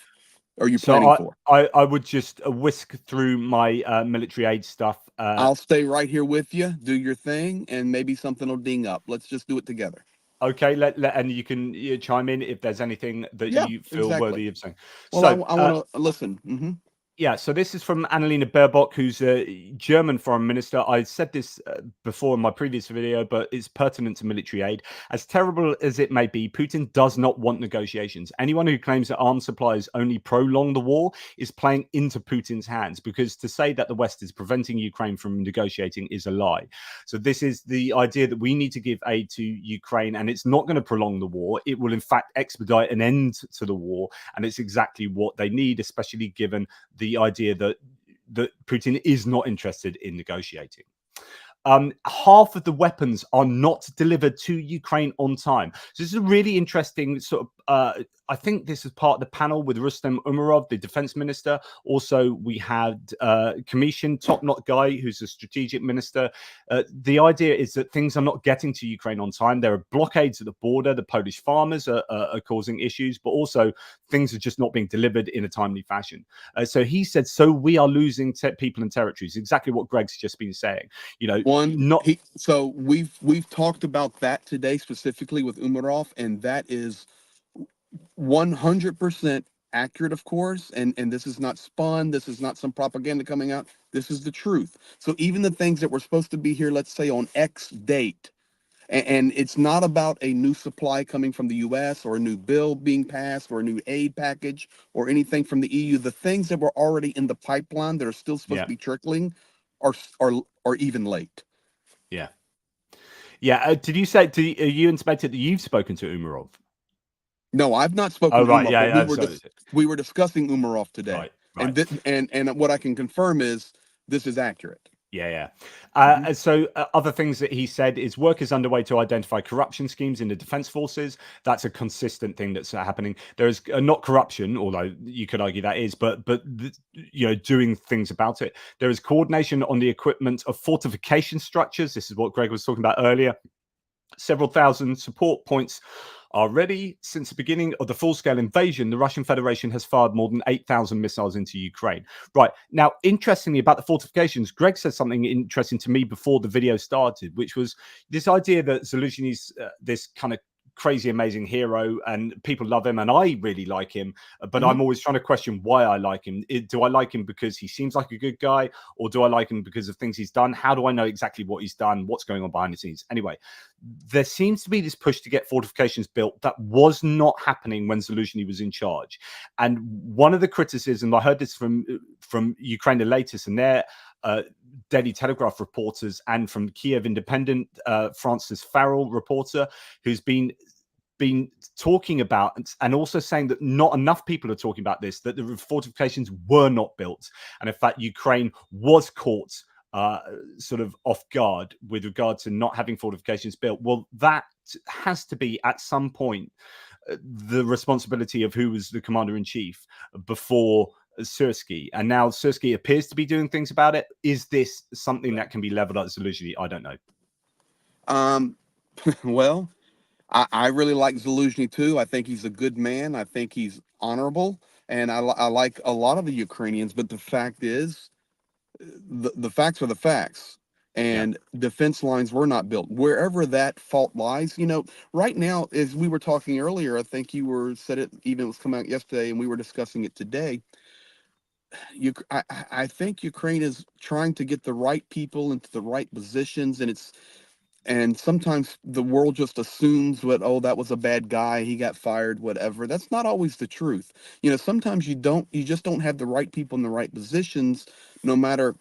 Are you planning for? I would just whisk through my military aid stuff. I'll stay right here with you. Do your thing, and maybe something will ding up. Let's just do it together. Okay, and you can chime in if there's anything that Yeah, you feel worthy of saying. Well, So I want to listen. Yeah, so this is from Annalena Baerbock, who's a German foreign minister. I said this before in my previous video, but it's pertinent to military aid. As terrible as it may be, Putin does not want negotiations. Anyone who claims that arms supplies only prolong the war is playing into Putin's hands, because to say that the West is preventing Ukraine from negotiating is a lie. So this is the idea that we need to give aid to Ukraine, and it's not going to prolong the war. It will, in fact, expedite an end to the war, and it's exactly what they need, especially given the idea that Putin is not interested in negotiating. Half of the weapons are not delivered to Ukraine on time. So this is a really interesting sort of, I think this is part of the panel with Rustem Umerov, the defense minister. Also, we had Commission, top-notch guy who's a strategic minister. The idea is that things are not getting to Ukraine on time. There are blockades at the border. The Polish farmers are causing issues, but also things are just not being delivered in a timely fashion. So he said, so we are losing people and territories. Exactly what Greg's just been saying. So we've talked about that today specifically with Umarov, and that is 100% accurate, of course. And this is not spun. This is not some propaganda coming out. This is the truth. So even the things that were supposed to be here, let's say on X date, and it's not about a new supply coming from the US or a new bill being passed or a new aid package or anything from the EU. The things that were already in the pipeline that are still supposed to be trickling are even late. Yeah. Did you say, are you intimated that you've spoken to Umarov? No, I've not spoken to Umarov. We were discussing Umarov today. Right. And what I can confirm is this is accurate. So other things that he said is work is underway to identify corruption schemes in the defense forces. That's a consistent thing that's happening. There is not corruption, although you could argue that is, but doing things about it. There is coordination on the equipment of fortification structures. This is what Greg was talking about earlier. Several thousand support points are ready. Since the beginning of the full-scale invasion, the Russian Federation has fired more than 8,000 missiles into Ukraine. Right. Now, interestingly, about the fortifications, Greg said something interesting to me before the video started, which was this idea that Zelensky's this kind of crazy, amazing hero, and people love him, and I really like him, but I'm always trying to question why I like him. Do I like him because he seems like a good guy, or do I like him because of things he's done? How do I know exactly what he's done? What's going on behind the scenes? Anyway, there seems to be this push to get fortifications built that was not happening when Zelensky was in charge. And one of the criticisms, I heard this from Ukraine the latest, and their Daily Telegraph reporters, and from Kiev Independent, Francis Farrell reporter, who's been talking about and also saying that not enough people are talking about this, that the fortifications were not built, and in fact Ukraine was caught sort of off guard with regard to not having fortifications built. Well, that has to be at some point the responsibility of who was the commander-in-chief before Syrskyi, and now Syrskyi appears to be doing things about it. Is this something that can be leveled at Zelensky? I don't know. Well, I really like Zelensky too. I think he's a good man. I think he's honorable, and I like a lot of the Ukrainians. But the fact is, the facts are the facts, and defense lines were not built. Wherever that fault lies, right now, as we were talking earlier, I think you said it, even it was coming out yesterday, and we were discussing it today. I think Ukraine is trying to get the right people into the right positions, and sometimes the world just assumes what, oh, that was a bad guy, he got fired, whatever. That's not always the truth. Sometimes you just don't have the right people in the right positions, no matter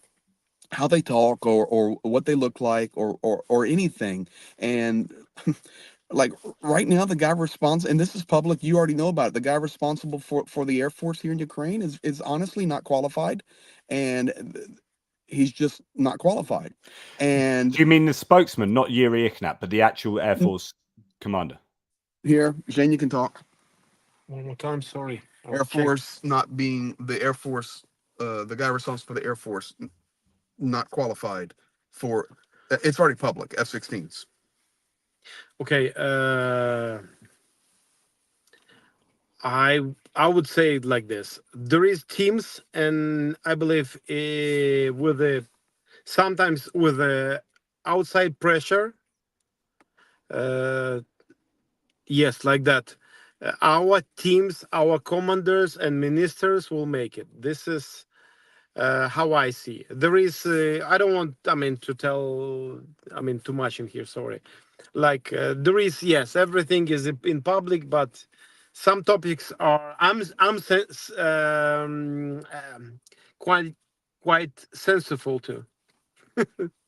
how they talk or what they look like or anything. And like right now, the guy responsible, and this is public, you already know about it, the guy responsible for the Air Force here in Ukraine is honestly not qualified, and he's just not qualified. And Do you mean the spokesman, not Yuri Ignat, but the actual Air Force commander? here, Shane, you can talk. One more time, sorry. Air Force not being the Air Force, the guy responsible for the Air Force not qualified for. It's already public F-16s. Okay. I would say it like this: there is teams, and I believe with the sometimes with the outside pressure. Uh, yes, like that. Our teams, our commanders and ministers will make it. This is how I see. There is. I don't want. I mean to tell. I mean too much in here. Sorry. Like there is. Yes, everything is in public, but some topics are. Quite sensible too.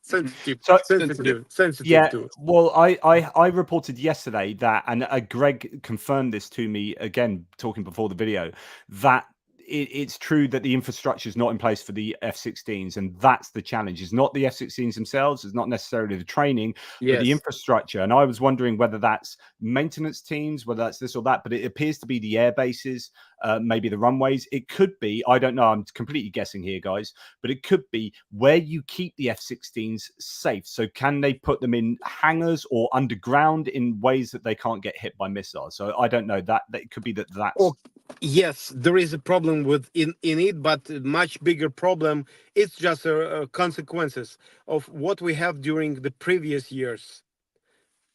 Sensitive, So sensitive, sensitive yeah, too. well, I reported yesterday that, and Greg confirmed this to me again, talking before the video, that it's true that the infrastructure is not in place for the F-16s, and that's the challenge. It's not the F-16s themselves, it's not necessarily the training, but the Yes. infrastructure. And I was wondering whether that's maintenance teams, whether that's this or that, but it appears to be the air bases, maybe the runways. It could be, I don't know, I'm completely guessing here, guys, but it could be where you keep the F-16s safe. So can they put them in hangars or underground in ways that they can't get hit by missiles? So I don't know, that it could be that's Or yes, there is a problem with in it, but a much bigger problem. It's just consequences of what we have during the previous years.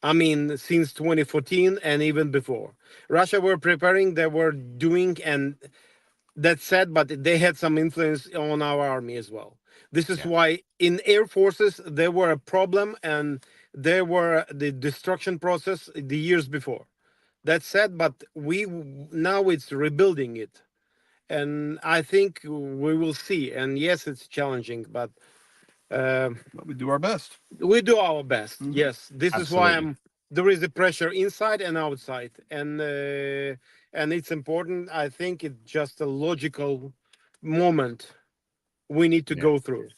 I mean, since 2014 and even before, Russia were preparing, they were doing, and that's sad, but they had some influence on our army as well. This is why in air forces there were a problem, and there were the destruction process the years before. That's sad, but we now it's rebuilding it, and I think we will see. And yes, it's challenging, but But we do our best. we do our best. Yes, this is why absolutely. there is a pressure inside and outside, and it's important. I think it's just a logical moment we need to Yeah. go through.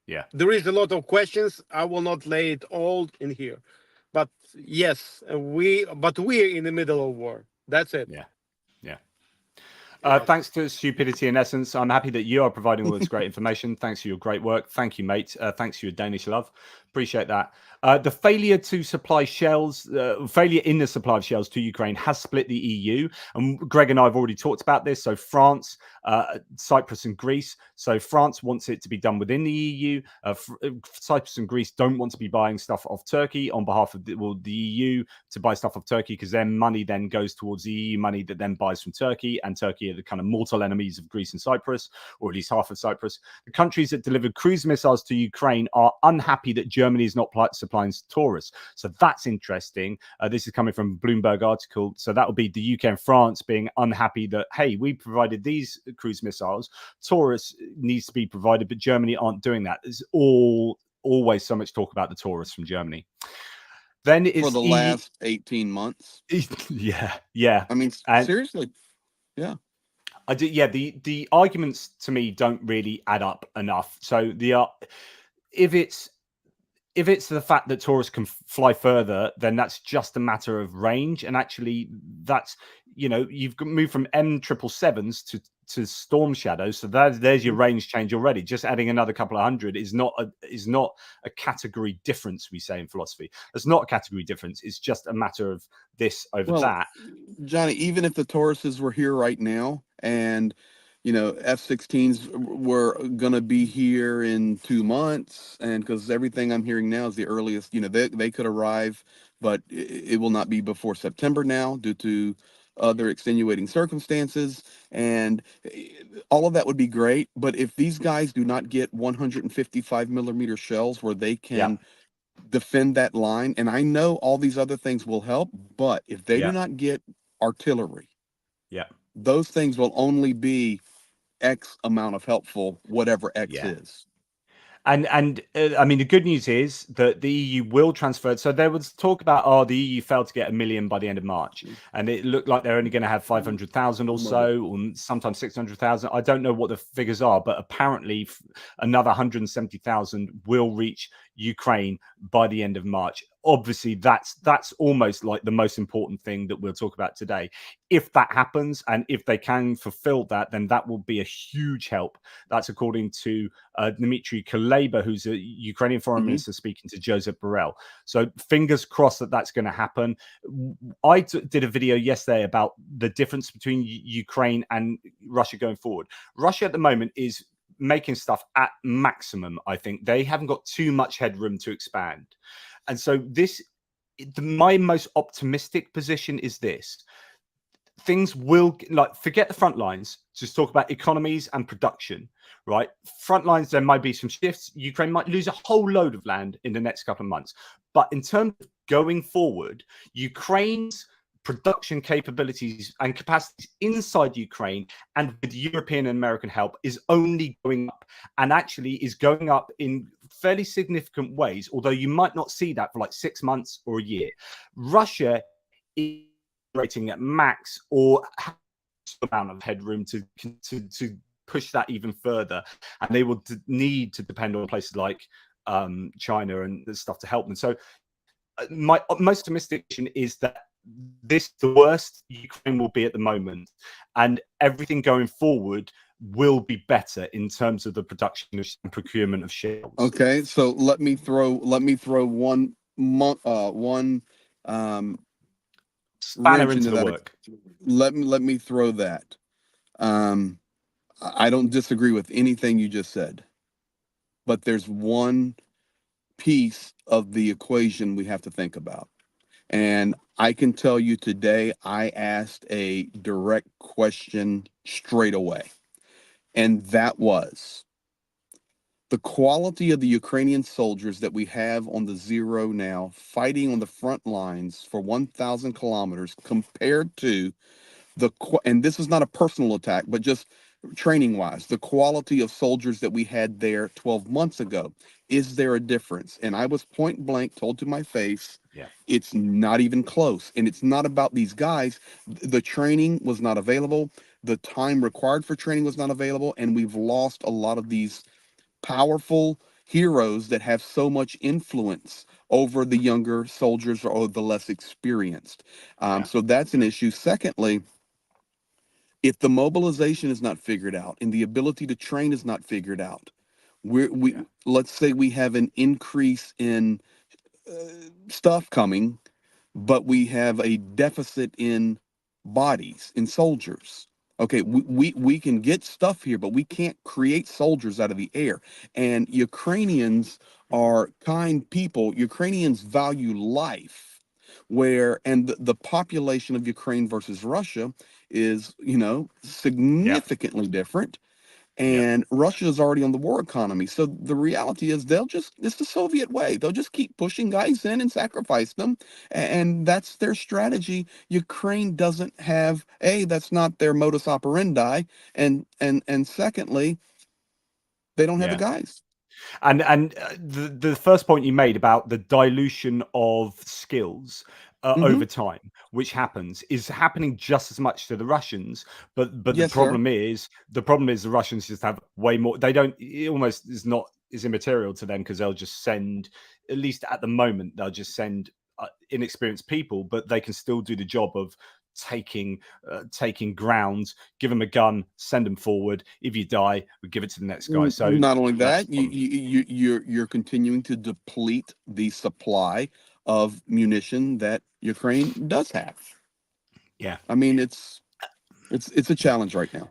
Yeah. There is a lot of questions. I will not lay it all in here, but yes, we're in the middle of war. That's it. Yeah. Thanks to Stupidity in Essence. I'm happy that you are providing all this great information. Thanks for your great work. Thank you, mate. Thanks for your Danish love. Appreciate that. The failure to supply shells, failure in the supply of shells to Ukraine has split the EU. And Greg and I have already talked about this. So France, Cyprus and Greece. So France wants it to be done within the EU. Cyprus and Greece don't want to be buying stuff off Turkey on behalf of the EU to buy stuff off Turkey, because their money then goes towards the EU money that then buys from Turkey. And Turkey are the kind of mortal enemies of Greece and Cyprus, or at least half of Cyprus. The countries that delivered cruise missiles to Ukraine are unhappy that Germany is not supplying Taurus. So that's interesting. This is coming from a Bloomberg article. So that would be the UK and France being unhappy that, hey, we provided these cruise missiles. Taurus needs to be provided, but Germany aren't doing that. There's always so much talk about the Taurus from Germany. Then it's for the last 18 months. Yeah. I mean, and seriously. Yeah. I do. Yeah. The arguments to me don't really add up enough. So if it's the fact that Taurus can fly further, then that's just a matter of range. And actually, that's, you've moved from M777s to Storm Shadows, so there's your range change already. Just adding another couple of hundred is not a category difference, we say in philosophy. It's not a category difference. It's just a matter of this over that. Johnny, even if the Tauruses were here right now, and F-16s were going to be here in 2 months, and because everything I'm hearing now is the earliest, they could arrive, but it will not be before September now due to other extenuating circumstances, and all of that would be great. But if these guys do not get 155 millimeter shells where they Yeah. can defend that line, and I know all these other things will help, but if they do Yeah. not get artillery, Yeah. those things will only be X amount of helpful, whatever X Yeah. is. And I mean, the good news is that the EU will transfer. So there was talk about, oh, the EU failed to get 1 million by the end of March, and it looked like they're only going to have 500,000 or so, or sometimes 600,000. I don't know what the figures are, but apparently another 170,000 will reach Ukraine by the end of March. Obviously, that's almost like the most important thing that we'll talk about today. If that happens, and if they can fulfill that, then that will be a huge help. That's according to Dmitry Kuleba, who's a Ukrainian foreign minister, speaking to Joseph Borrell. So fingers crossed that that's going to happen. I did a video yesterday about the difference between Ukraine and Russia going forward. Russia at the moment is making stuff at maximum. I think they haven't got too much headroom to expand. And so my most optimistic position is this: things will, like, forget the front lines, just talk about economies and production, right? Front lines, there might be some shifts. Ukraine might lose a whole load of land in the next couple of months. But in terms of going forward, Ukraine's production capabilities and capacities inside Ukraine and with European and American help is only going up, and actually is going up in fairly significant ways, although you might not see that for like 6 months or a year. Russia is rating at max or amount of headroom to push that even further, and they will need to depend on places like China and stuff to help them. So my most optimistic is that this, the worst Ukraine will be at the moment, and everything going forward will be better in terms of the production and procurement of shells. Okay, so let me throw one spanner wrench into the that. work. Let me throw that. I don't disagree with anything you just said, but there's one piece of the equation we have to think about. And I can tell you today, I asked a direct question straight away. And that was the quality of the Ukrainian soldiers that we have on the zero now, fighting on the front lines for 1,000 kilometers, compared to and this is not a personal attack, but just training wise, the quality of soldiers that we had there 12 months ago. Is there a difference? And I was point blank told to my face, Yeah, it's not even close. And it's not about these guys. The training was not available. The time required for training was not available. And we've lost a lot of these powerful heroes that have so much influence over the younger soldiers or the less experienced. yeah. So that's an issue. Secondly, if the mobilization is not figured out and the ability to train is not figured out, Yeah. let's say we have an increase in stuff coming, but we have a deficit in bodies, in soldiers. Okay, we can get stuff here, but we can't create soldiers out of the air. And Ukrainians are kind people. Ukrainians value life, and the population of Ukraine versus Russia is, Yeah. significantly different. Yeah. And Russia is already on the war economy. So the reality is it's the Soviet way. They'll just keep pushing guys in and sacrifice them. And that's their strategy. Ukraine doesn't have, that's not their modus operandi. And secondly, they don't have the Yeah. guys. And the first point you made about the dilution of skills Hmm. over time, which is happening just as much to the Russians, but the Yes, sir. problem is the Russians just have way more. They don't. It almost is immaterial to them, because they'll just send, at least at the moment, they'll just send inexperienced people, but they can still do the job of taking ground. Give them a gun, send them forward. If you die, we give it to the next guy. So Not only that's that, you're continuing to deplete the supply of munition that Ukraine does have. yeah. I mean, it's a challenge right now.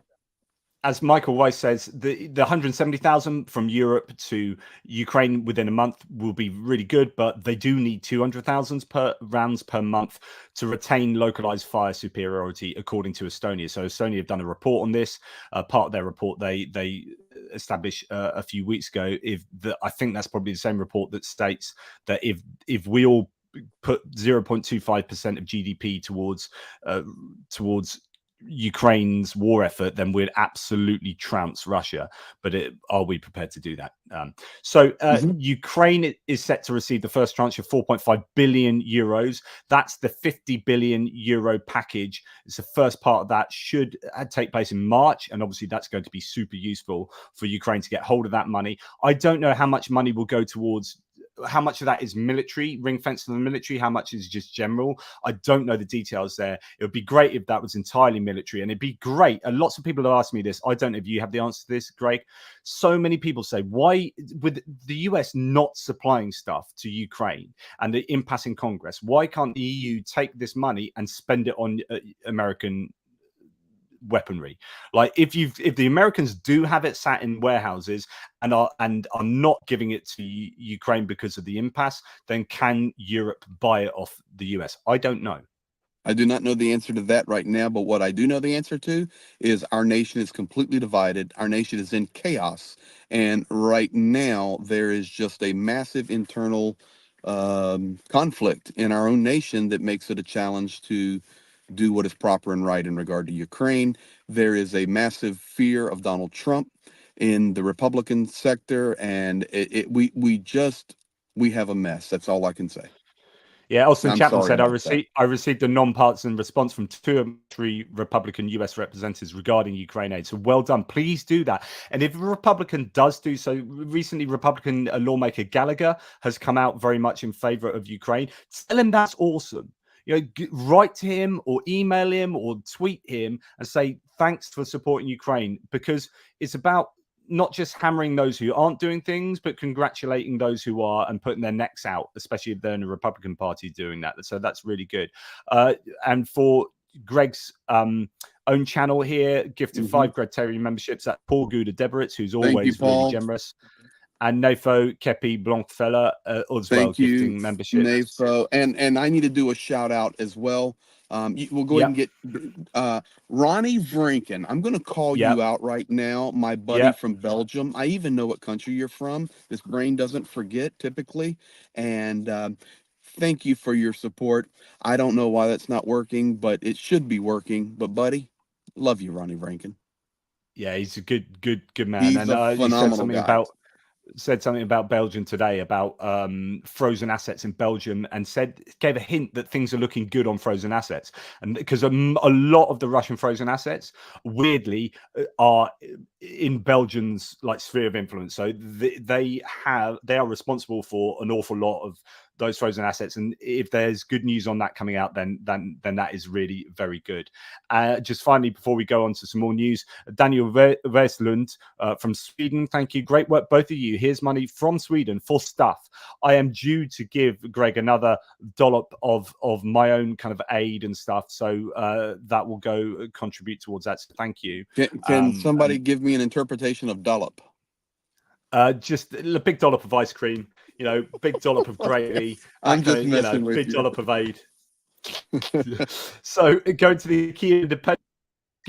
as Michael Weiss says, the 170,000 from Europe to Ukraine within a month will be really good, but they do need 200,000 rounds per month to retain localized fire superiority, according to Estonia. So Estonia have done a report on this. Part of their report they established a few weeks ago. I think that's probably the same report that states that if we all put 0.25% of GDP towards Ukraine's war effort, then we'd absolutely trounce Russia. But are we prepared to do that? Ukraine is set to receive the first tranche of 4.5 billion euros. That's the 50 billion euro package. It's the first part of that, should take place in March. And obviously that's going to be super useful for Ukraine to get hold of that money. I don't know how much money will go towards, how much of that is military, ring fence to the military, how much is just general. I don't know the details there. It would be great if that was entirely military, and it'd be great. And lots of people have asked me this. I don't know if you have the answer to this, Greg. So many people say, why, with the US not supplying stuff to Ukraine and the impasse in Congress, why can't the EU take this money and spend it on American weaponry? Like, if the Americans do have it sat in warehouses and are not giving it to Ukraine because of the impasse, then can Europe buy it off the US? I don't know. I do not know the answer to that right now, but what I do know the answer to is our nation is completely divided. Our nation is in chaos. And right now, there is just a massive internal conflict in our own nation that makes it a challenge to do what is proper and right in regard to Ukraine. There is a massive fear of Donald Trump in the Republican sector, and we have a mess. That's all I can say. Yeah, Austin I'm Chapman sorry said, about that. I received a non-partisan response from 3 Republican US representatives regarding Ukraine aid. So well done. Please do that. And if a Republican does do so, recently Republican lawmaker Gallagher has come out very much in favor of Ukraine. Tell him that's awesome. Write to him or email him or tweet him and say, thanks for supporting Ukraine, because it's about not just hammering those who aren't doing things, but congratulating those who are and putting their necks out, especially if they're in the Republican Party doing that. So that's really good. And for Greg's own channel here, gifted 5 Gregtarian memberships. That Paul Gouda Deberitz, who's always really generous. And Nafo Kepi Blancfella as well, gifting memberships. Nafo. And I need to do a shout out as well. We'll go ahead and get Ronnie Vrinken. I'm going to call you out right now, my buddy from Belgium. I even know what country you're from. This brain doesn't forget typically. And thank you for your support. I don't know why that's not working, but it should be working. But buddy, love you, Ronnie Vrinken. Yeah, he's a good man. He's a phenomenal guy. Said something about Belgium today, about frozen assets in Belgium, and gave a hint that things are looking good on frozen assets. And because a lot of the Russian frozen assets, weirdly, are in Belgium's like sphere of influence. So they are responsible for an awful lot of those frozen assets. And if there's good news on that coming out, then that is really very good. Just finally, before we go on to some more news, Daniel Weslund from Sweden, thank you. Great work, both of you. Here's money from Sweden for stuff. I am due to give Greg another dollop of my own kind of aid and stuff. So that will go contribute towards that. So thank you. Can somebody give me an interpretation of dollop? Just a big dollop of ice cream, big dollop of gravy. I'm just messing with big you. dollop of aid. So going to the key independent.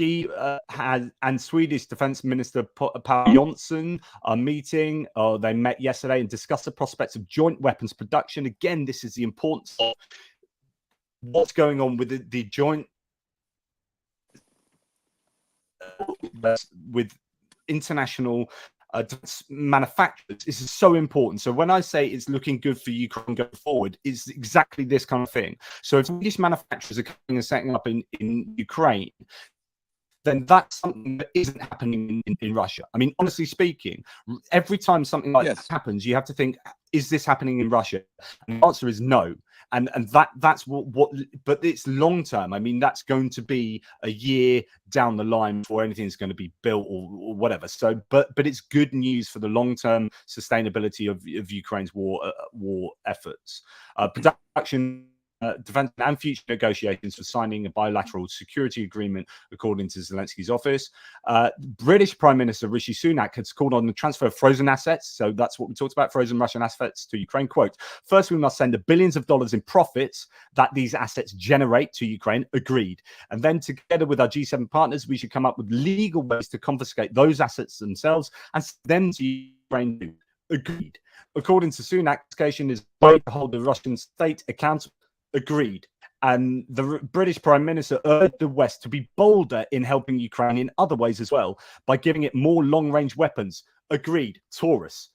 And Swedish Defence Minister Per Jonsson are meeting. They met yesterday and discussed the prospects of joint weapons production. Again, this is the importance of what's going on with the joint with international manufacturers. This is so important. So when I say it's looking good for Ukraine going forward, it's exactly this kind of thing. So if Swedish manufacturers are coming and setting up in Ukraine, then that's something that isn't happening in Russia. I mean, honestly speaking, every time something like that happens, you have to think, is this happening in Russia? And the answer is no. And that's what but it's long term. I mean, that's going to be a year down the line before anything's going to be built or whatever. So, but it's good news for the long term sustainability of Ukraine's war efforts. Production defense and future negotiations for signing a bilateral security agreement, according to Zelensky's office. British Prime Minister Rishi Sunak has called on the transfer of frozen assets. So that's what we talked about, frozen Russian assets to Ukraine. Quote, first, we must send the billions of dollars in profits that these assets generate to Ukraine. Agreed. And then together with our G7 partners, we should come up with legal ways to confiscate those assets themselves and send them to Ukraine. Agreed. According to Sunak, is a way to hold the Russian state accountable. Agreed. And the British Prime Minister urged the West to be bolder in helping Ukraine in other ways as well, by giving it more long-range weapons. Agreed. Taurus.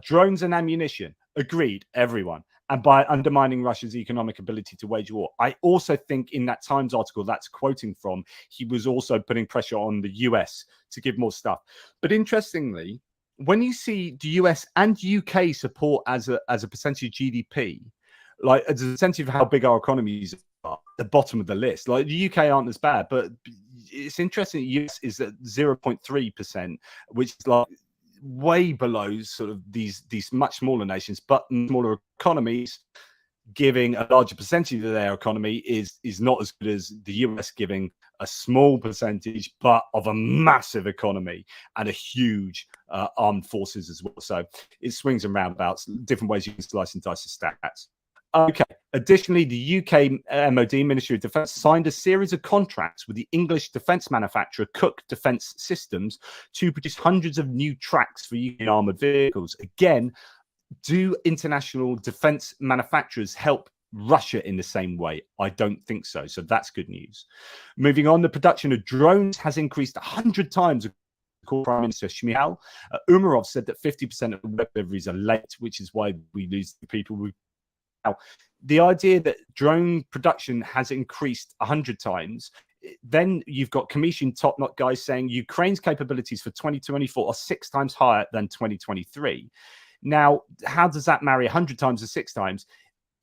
Drones and ammunition. Agreed. Everyone. And by undermining Russia's economic ability to wage war. I also think in that Times article that's quoting from, he was also putting pressure on the US to give more stuff. But interestingly, when you see the US and UK support as a percentage of GDP, like as a percentage of how big our economies are, at the bottom of the list, like the UK aren't as bad, but it's interesting. The US is at 0.3%, which is like way below sort of these much smaller nations, but smaller economies giving a larger percentage of their economy is not as good as the US giving a small percentage, but of a massive economy and a huge armed forces as well. So it swings and roundabouts, different ways you can slice and dice the stats. Okay. Additionally, the UK MOD, Ministry of Defence, signed a series of contracts with the English defence manufacturer Cook Defence Systems to produce hundreds of new tracks for UK armoured vehicles. Again, do international defence manufacturers help Russia in the same way? I don't think so. So that's good news. Moving on, the production of drones has increased 100 times. Prime Minister Shmyhal Umarov said that 50% of web deliveries are late, which is why we lose the people. Now, the idea that drone production has increased 100 times, then you've got commission top-notch guys saying Ukraine's capabilities for 2024 are 6 times higher than 2023. Now, how does that marry 100 times to 6 times?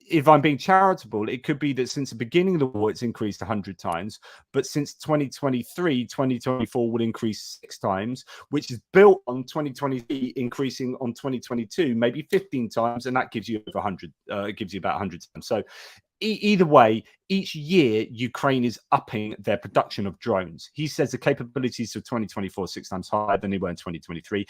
If I'm being charitable, it could be that since the beginning of the war, it's increased 100 times. But since 2023, 2024 will increase 6 times, which is built on 2023 increasing on 2022, maybe 15 times. And that gives you over 100. It gives you about 100 times. So either way, each year, Ukraine is upping their production of drones. He says the capabilities of 2024 are 6 times higher than they were in 2023.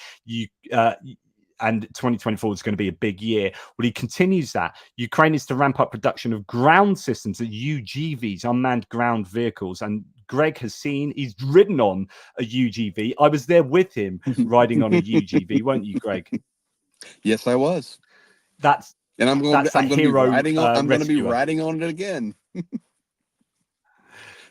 And 2024 is going to be a big year. Well, he continues that. Ukraine is to ramp up production of ground systems, the UGVs, unmanned ground vehicles. And Greg has seen, he's ridden on a UGV. I was there with him riding on a UGV, weren't you, Greg? Yes, I was. And I'm going to be riding on it again.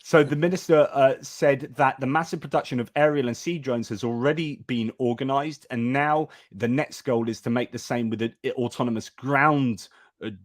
So the minister said that the massive production of aerial and sea drones has already been organized, and now the next goal is to make the same with the autonomous ground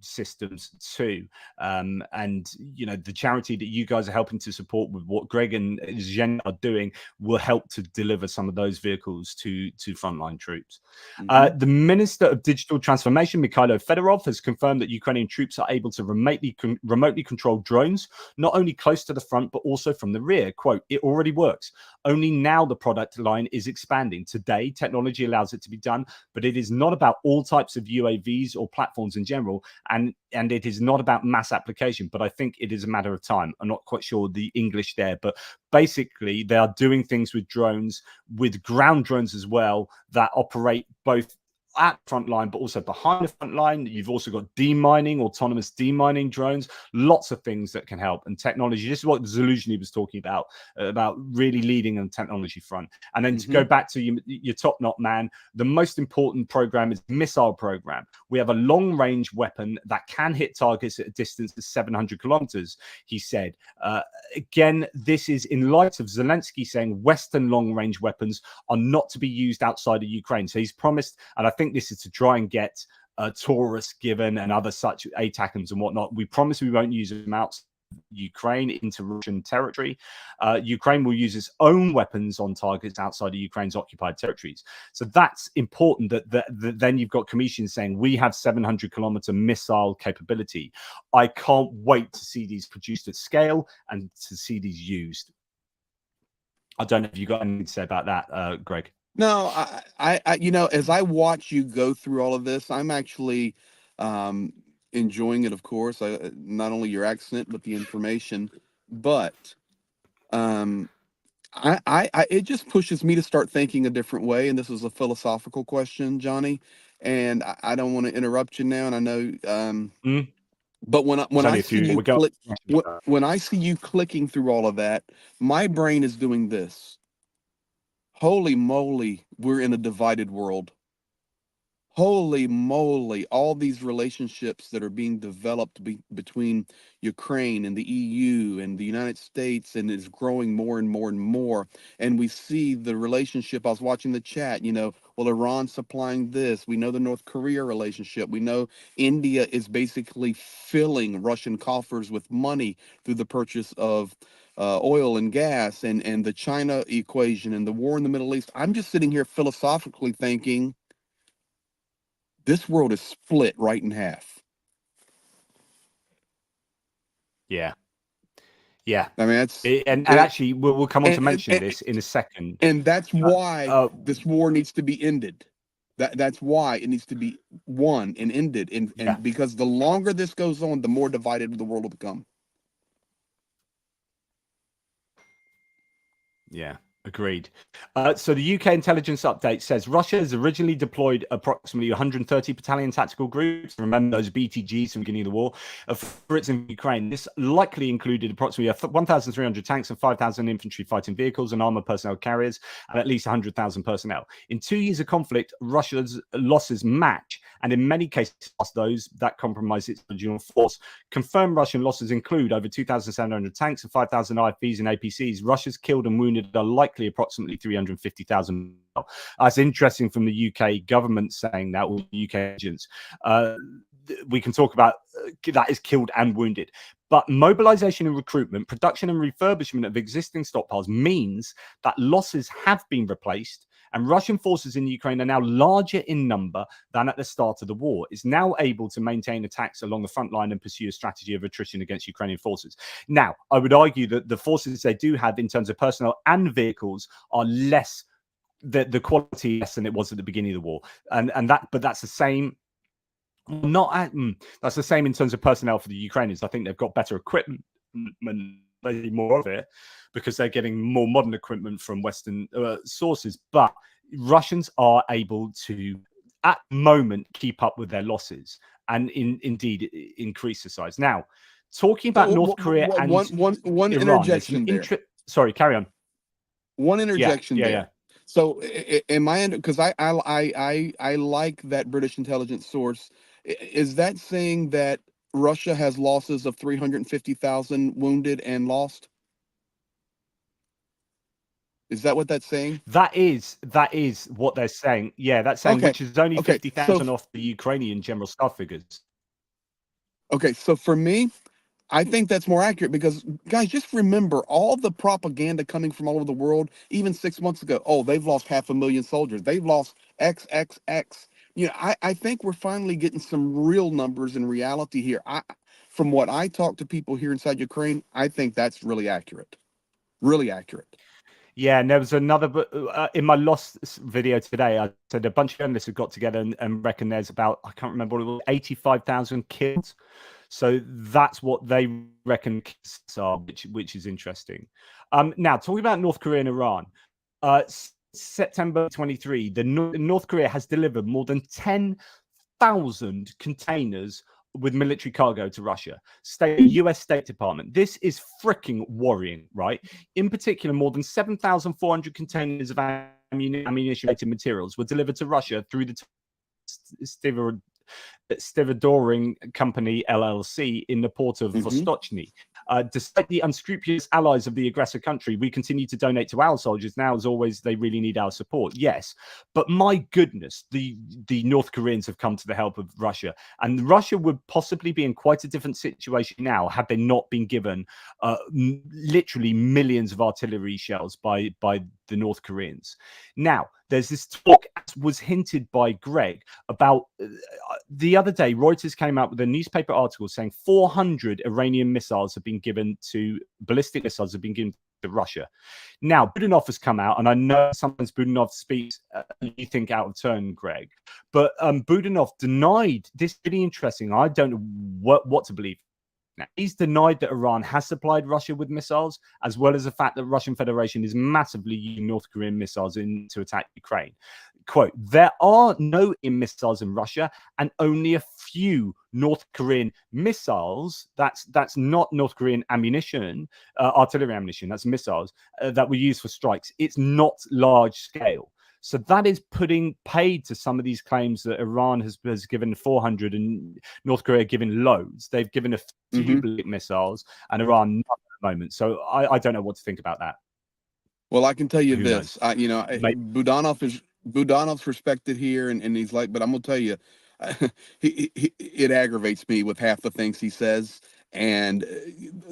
systems too. And you know, the charity that you guys are helping to support with what Greg and Jen are doing will help to deliver some of those vehicles to frontline troops. The Minister of Digital Transformation, Mikhailo Fedorov, has confirmed that Ukrainian troops are able to remotely control drones, not only close to the front, but also from the rear. Quote, it already works. Only now the product line is expanding. Today, technology allows it to be done, but it is not about all types of UAVs or platforms in general. And it is not about mass application, but I think it is a matter of time. I'm not quite sure the English there, but basically they are doing things with drones, with ground drones as well, that operate both at front line, but also behind the front line. You've also got demining, autonomous demining drones, lots of things that can help. And technology, this is what Zelensky was talking about really leading on the technology front. And then to go back to your top knot, man, the most important program is missile program. We have a long range weapon that can hit targets at a distance of 700 kilometers, he said. Again, this is in light of Zelensky saying Western long range weapons are not to be used outside of Ukraine. So he's promised, and I think this is to try and get Taurus given and other such ATACMs and whatnot. We promise we won't use them outside Ukraine into Russian territory. Ukraine will use its own weapons on targets outside of Ukraine's occupied territories. So that's important that then you've got commissions saying we have 700-kilometer missile capability. I can't wait to see these produced at scale and to see these used. I don't know if you got anything to say about that, Greg. No, I you know, as I watch you go through all of this, I'm actually enjoying it, of course. Not only your accent, but the information. But it just pushes me to start thinking a different way. And this is a philosophical question, Johnny. And I don't want to interrupt you now. And I know, Mm, but it's when only I a see few. you We go. click, when I see you clicking through all of that, my brain is doing this. Holy moly, we're in a divided world. Holy moly, all these relationships that are being developed between Ukraine and the EU and the United States, and is growing more and more and more. And we see the relationship. I was watching the chat, well, Iran's supplying this. We know the North Korea relationship. We know India is basically filling Russian coffers with money through the purchase of oil and gas, and the China equation and the war in the Middle East. I'm just sitting here philosophically thinking, this world is split right in half. Yeah. Yeah. I mean, that's And actually, we'll come on to mention and, this in a second. and that's why Uh, this war needs to be ended. That's why it needs to be won and ended. And yeah. because the longer this goes on, the more divided the world will become. Yeah, agreed. So the UK intelligence update says Russia has originally deployed approximately 130 battalion tactical groups. Remember those BTGs from the beginning of the war for its in Ukraine. This likely included approximately 1,300 tanks and 5,000 infantry fighting vehicles and armored personnel carriers and at least 100,000 personnel. In 2 years of conflict, Russia's losses match, and in many cases, those that compromise its original force. Confirmed Russian losses include over 2,700 tanks and 5,000 IFVs and APCs. Russia's killed and wounded are likely approximately 350,000. That's interesting from the UK government saying that, or the UK agents. We can talk about that is killed and wounded. But mobilization and recruitment, production and refurbishment of existing stockpiles means that losses have been replaced, and Russian forces in Ukraine are now larger in number than at the start of the war. It's now able to maintain attacks along the front line and pursue a strategy of attrition against Ukrainian forces. Now, I would argue that the forces they do have in terms of personnel and vehicles are less, the quality less than it was at the beginning of the war. But that's the same. That's the same in terms of personnel for the Ukrainians. I think they've got better equipment, they need more of it because they're getting more modern equipment from Western sources. But Russians are able to, at the moment, keep up with their losses and indeed increase the size. Now, talking about North Korea and one Iran, interjection there. Sorry, carry on. One interjection there. Yeah. So, am I, because I like that British intelligence source. Is that saying that Russia has losses of 350,000 wounded and lost? Is that what that's saying? That is what they're saying. Yeah, that's saying, Okay. which is only Okay. 50,000 off the Ukrainian general staff figures. Okay. So for me, I think that's more accurate because, guys, just remember all the propaganda coming from all over the world, even 6 months ago. Oh, they've lost 500,000 soldiers. They've lost XXX. I think we're finally getting some real numbers in reality here. From what I talk to people here inside Ukraine, I think that's really accurate. Really accurate. Yeah, and there was another in my lost video today. I said a bunch of journalists have got together and reckon there's about, I can't remember what it was, 85,000 killed. So that's what they reckon kills are, which is interesting. Now talking about North Korea and Iran, September 23, North Korea has delivered more than 10,000 containers with military cargo to Russia. US State Department. This is freaking worrying, right? In particular, more than 7,400 containers of ammunition-related materials were delivered to Russia through the Stevedoring Company LLC in the port of Vostochny. Despite the unscrupulous allies of the aggressor country, we continue to donate to our soldiers. Now, as always, they really need our support. Yes, but my goodness, the North Koreans have come to the help of Russia, and Russia would possibly be in quite a different situation now had they not been given literally millions of artillery shells by the North Koreans. Now, there's this talk was hinted by Greg about the other day. Reuters came out with a newspaper article saying 400 Iranian missiles have been given to ballistic missiles have been given to Russia. Now, Budanov has come out, and I know sometimes Budanov speaks, you think, out of turn, Greg, but Budanov denied this. Really interesting. I don't know what to believe. Now, he's denied that Iran has supplied Russia with missiles, as well as the fact that Russian Federation is massively using North Korean missiles to attack Ukraine. Quote, there are no missiles in Russia and only a few North Korean missiles. That's not North Korean ammunition, artillery ammunition. That's missiles that were used for strikes. It's not large scale. So that is putting paid to some of these claims that Iran has given 400 and North Korea given loads. They've given a few missiles and Iran not at the moment. So I don't know what to think about that. Well, I can tell you this. Budanov's respected here, and he's like, but I'm gonna tell you, it aggravates me with half the things he says. And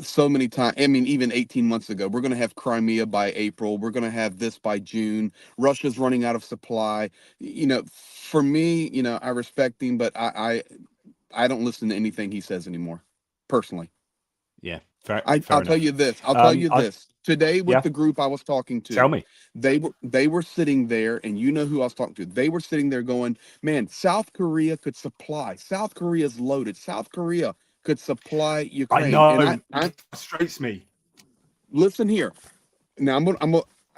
so many times, I mean, even 18 months ago, we're going to have Crimea by April. We're going to have this by June. Russia's running out of supply. For me, I respect him, but I don't listen to anything he says anymore, personally. Yeah, fair I'll tell you this. I'll tell you this. Today with the group I was talking to, tell me. They were sitting there, and you know who I was talking to. They were sitting there going, man, South Korea could supply. South Korea's loaded. South Korea could supply Ukraine. I know. And it frustrates me. Listen here. Now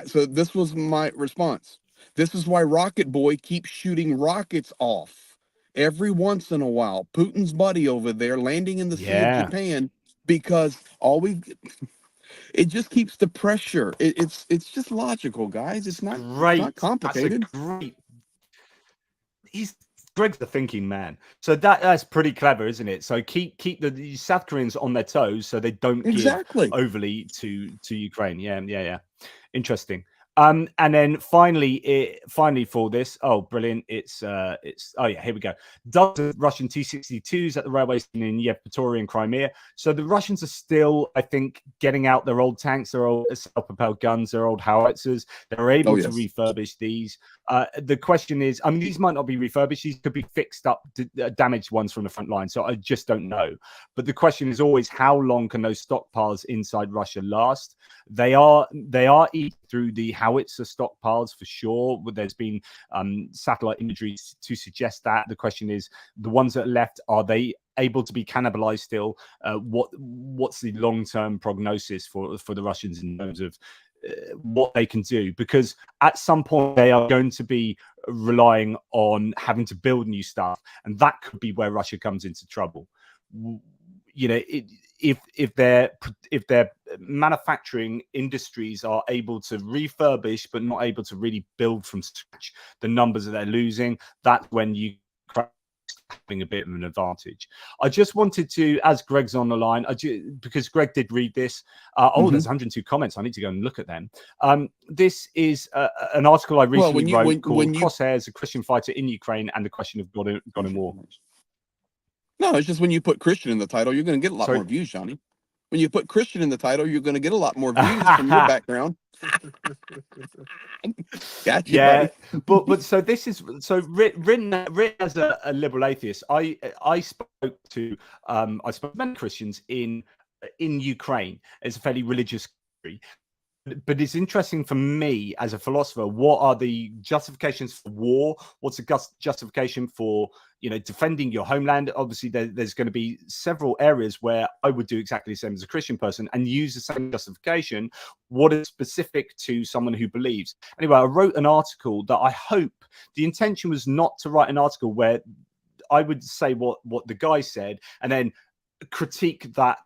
so this was my response. This is why Rocket Boy keeps shooting rockets off every once in a while. Putin's buddy over there landing in the Sea of Japan, because it just keeps the pressure. It's just logical, guys. It's not complicated. That's a great. Greg's the thinking man, so that's pretty clever, isn't it? So keep the South Koreans on their toes so they don't give overly to Ukraine. Yeah. Interesting. And then finally for this, oh brilliant, it's oh yeah, here we go. Dozens of Russian T-62s at the railway station in Yevpatoria and Crimea. So the Russians are still, I think, getting out their old tanks, their old self-propelled guns, their old howitzers. They're able to refurbish these. The question is, I mean, these might not be refurbished. These could be fixed up, damaged ones from the front line. So I just don't know. But the question is always, how long can those stockpiles inside Russia last? They are eating through the howitzer stockpiles for sure. There's been satellite imagery to suggest that. The question is, the ones that are left, are they able to be cannibalized still? What's the long-term prognosis for the Russians in terms of what they can do? Because at some point they are going to be relying on having to build new stuff, and that could be where Russia comes into trouble. If their manufacturing industries are able to refurbish but not able to really build from scratch, the numbers that they're losing, that's when you having a bit of an advantage. I just wanted to, as Greg's on the line, because Greg did read this. There's 102 comments. I need to go and look at them. This is an article I recently wrote called "Crosshairs: A Christian Fighter in Ukraine and the Question of God in War." No, it's just when you put Christian in the title, you're going to get a lot more views, Johnny. When you put Christian in the title, you're going to get a lot more views from your background. Gotcha, yeah, but so this is written as a liberal atheist. I spoke to many Christians in Ukraine. It's a fairly religious country. But it's interesting for me as a philosopher, what are the justifications for war? What's the justification for, defending your homeland? Obviously, there's going to be several areas where I would do exactly the same as a Christian person and use the same justification. What is specific to someone who believes? Anyway, I wrote an article that I hope, the intention was not to write an article where I would say what the guy said and then critique that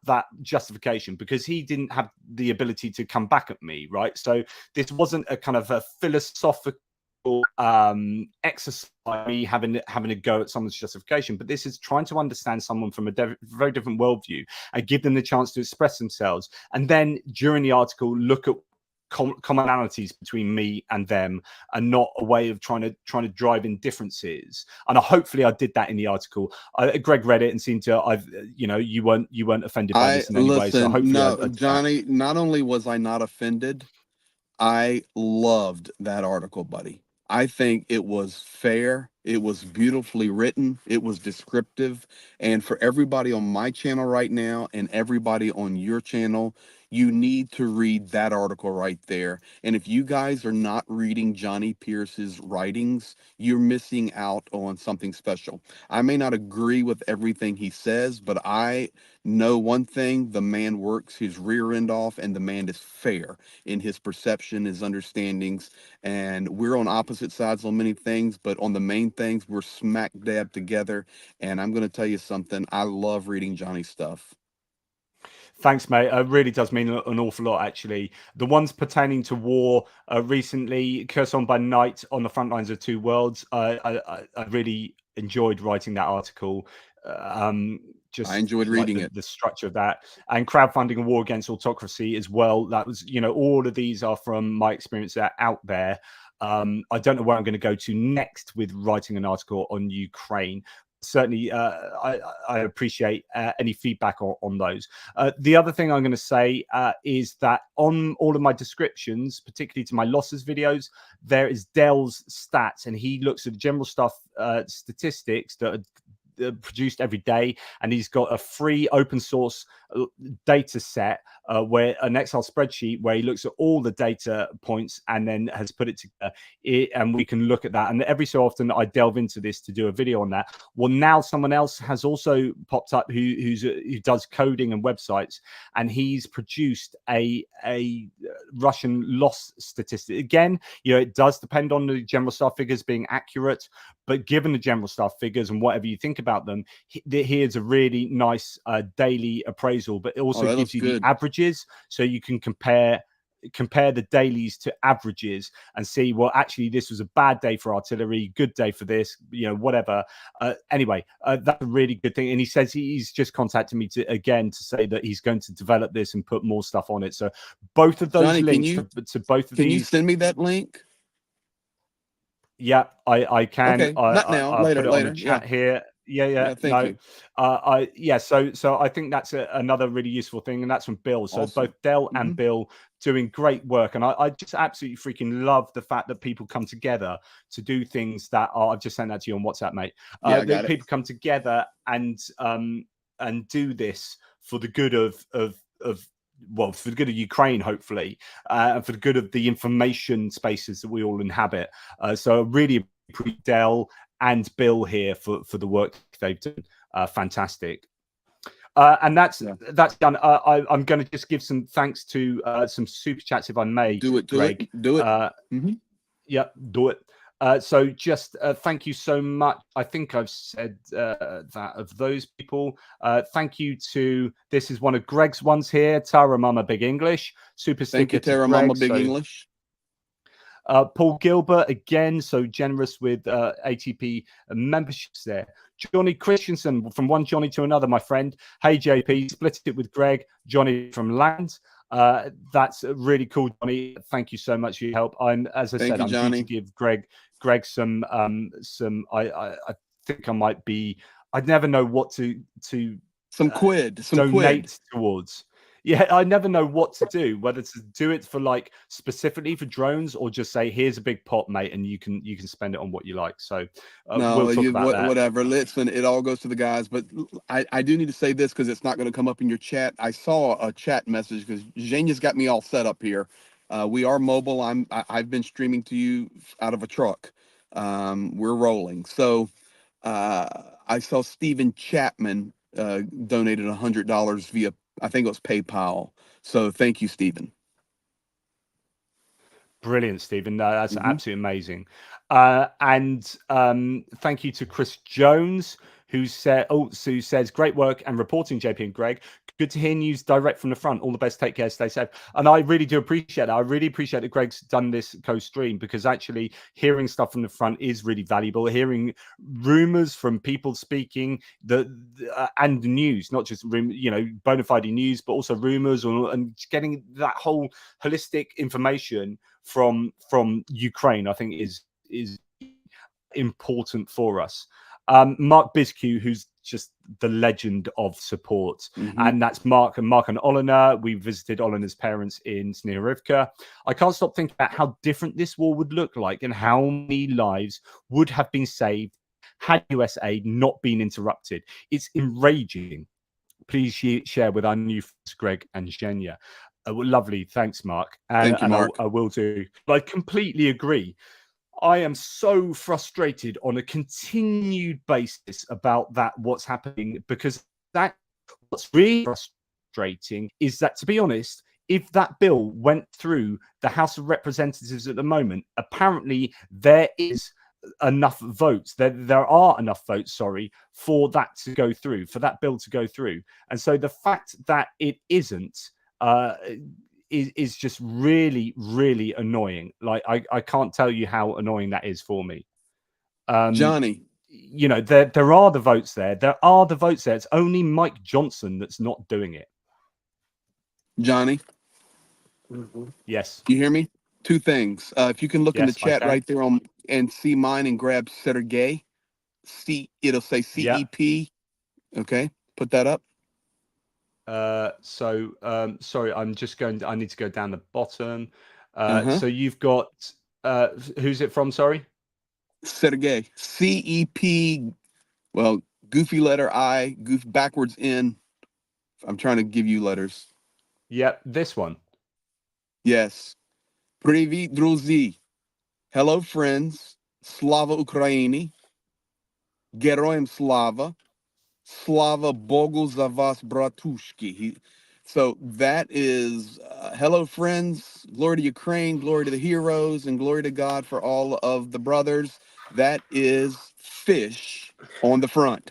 justification, because he didn't have the ability to come back at me, right? So this wasn't a kind of a philosophical exercise, me having a go at someone's justification, but this is trying to understand someone from a very different worldview and give them the chance to express themselves, and then during the article look at commonalities between me and them, and not a way of trying to drive in differences. And hopefully I did that in the article. Greg read it and seemed to, you weren't offended by this in any way. So hopefully Johnny, not only was I not offended, I loved that article, buddy. I think it was fair. It was beautifully written. It was descriptive. And for everybody on my channel right now and everybody on your channel, you need to read that article right there. And if you guys are not reading Johnny Pearce's writings, you're missing out on something special. I may not agree with everything he says, but I know one thing: the man works his rear end off, and the man is fair in his perception, his understandings. And we're on opposite sides on many things, but on the main things, we're smack dab together. And I'm going to tell you something: I love reading Johnny's stuff. Thanks, mate. It really does mean an awful lot, actually. The ones pertaining to war recently, Curse on by Night on the front lines of two worlds. I really enjoyed writing that article. I Just enjoyed like reading it. the structure of that, and crowdfunding a war against autocracy as well. That was, all of these are from my experience out there. I don't know where I'm going to go to next with writing an article on Ukraine. Certainly, I appreciate any feedback on those. The other thing I'm going to say is that on all of my descriptions, particularly to my losses videos, there is Dell's stats, and he looks at the general stuff, statistics that are produced every day, and he's got a free open source data set where an Excel spreadsheet where he looks at all the data points and then has put it together, and we can look at that. And every so often I delve into this to do a video on that. Well, now someone else has also popped up who does coding and websites, and he's produced a Russian loss statistic. Again, it does depend on the general staff figures being accurate, but given the general staff figures and whatever you think about them, here's a really nice daily appraisal, but it also gives you the averages, so you can compare the dailies to averages and see, well, actually this was a bad day for artillery, good day for this, whatever. Anyway, that's a really good thing. And he says he's just contacted me to say that he's going to develop this and put more stuff on it. So both of those Johnny, links to both of these. Can you send me that link? Yeah, I can. Okay, not now. I'll later, put it later. on the chat here. Yeah. Thank you. So I think that's another really useful thing, and that's from Bill. So Awesome. both Dell and Bill doing great work, and I just absolutely freaking love the fact that people come together to do things that are. I've just sent that to you on WhatsApp, mate. That people come together and do this for the good of for the good of Ukraine, hopefully, and for the good of the information spaces that we all inhabit. So really appreciate Dell and Bill here for the work they've done. Fantastic. And that's done. I'm going to just give some thanks to some super chats, if I may. Do it, Greg. Do it. Yeah, do it. So just thank you so much. I think I've said that of those people. Thank you to, this is one of Greg's ones here, Tara Mama Big English. Super sticker. Thank you, Tara Mama Big English. Paul Gilbert, again, so generous with ATP memberships there. Johnny Christensen, from one Johnny to another, my friend. Hey, JP, split it with Greg. Johnny from Land. That's really cool, Johnny. Thank you so much for your help. As I said, I'm due to give Greg some. I think I might be. I'd never know what to donate towards. Yeah, I never know what to do, whether to do it for specifically for drones or just say, here's a big pot, mate, and you can spend it on what you like. So we'll talk about that. Whatever. Listen, it all goes to the guys, but I do need to say this because it's not going to come up in your chat. I saw a chat message because Zhenya's got me all set up here. We are mobile. I've been streaming to you out of a truck. We're rolling. So I saw Stephen Chapman donated $100 via, I think it was PayPal. So thank you, Stephen. Brilliant, Stephen. That's absolutely amazing. And thank you to Chris Jones, who says, great work and reporting, JP and Greg. Good to hear news direct from the front. All the best. Take care. Stay safe. And I really do appreciate that. I really appreciate that Greg's done this co-stream, because actually hearing stuff from the front is really valuable. Hearing rumors from people speaking and the news, not just bona fide news, but also rumors, and getting that whole holistic information from Ukraine, I think is important for us. Mark Biscu, who's just the legend of support. And that's Mark and Olena. We visited Olena's parents in Snehurivka. I can't stop thinking about how different this war would look like and how many lives would have been saved had US aid not been interrupted. It's enraging. Please share with our new friends, Greg and Zhenya. Lovely. Thanks, Mark. Thank you, Mark. I will do. I completely agree. I am so frustrated on a continued basis about that, what's happening, because what's really frustrating is that, to be honest, if that bill went through the House of Representatives at the moment, apparently there is enough votes. There are enough votes, for that to go through, for that bill to go through. And so the fact that it isn't is just really, really annoying. Like I can't tell you how annoying that is for me. Johnny, you know, there are the votes there. There are the votes there. It's only Mike Johnson that's not doing it. Johnny. Yes. You hear me? Two things. If you can look in the chat right there and see mine and grab Sergey. It'll say CEP. Yeah. Okay. Put that up. Sorry, I need to go down the bottom. So you've got who's it from? Sorry. Sergey. CEP. Well, goofy letter I, goof backwards N. I'm trying to give you letters. Yep, this one. Yes. Привет, друзі. Hello, friends. Slava Ukraini. Героям слава. Slava Bogu za vas, bratushki. So that is hello, friends. Glory to Ukraine. Glory to the heroes, and glory to God for all of the brothers. That is fish on the front.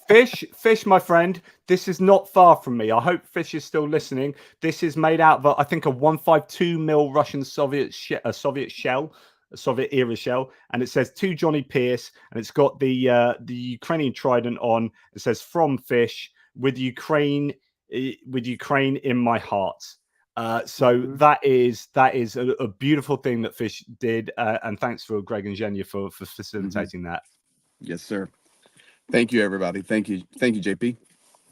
Fish, my friend. This is not far from me. I hope Fish is still listening. This is made out of, I think, a 152 mil Russian Soviet shell, a Soviet era shell, and it says to Johnny Pearce, and it's got the Ukrainian trident on. It says from Fish with Ukraine in my heart. So that is a beautiful thing that Fish did, and thanks for Greg and Zhenya for facilitating that. Yes, sir. Thank you, everybody. Thank you, JP.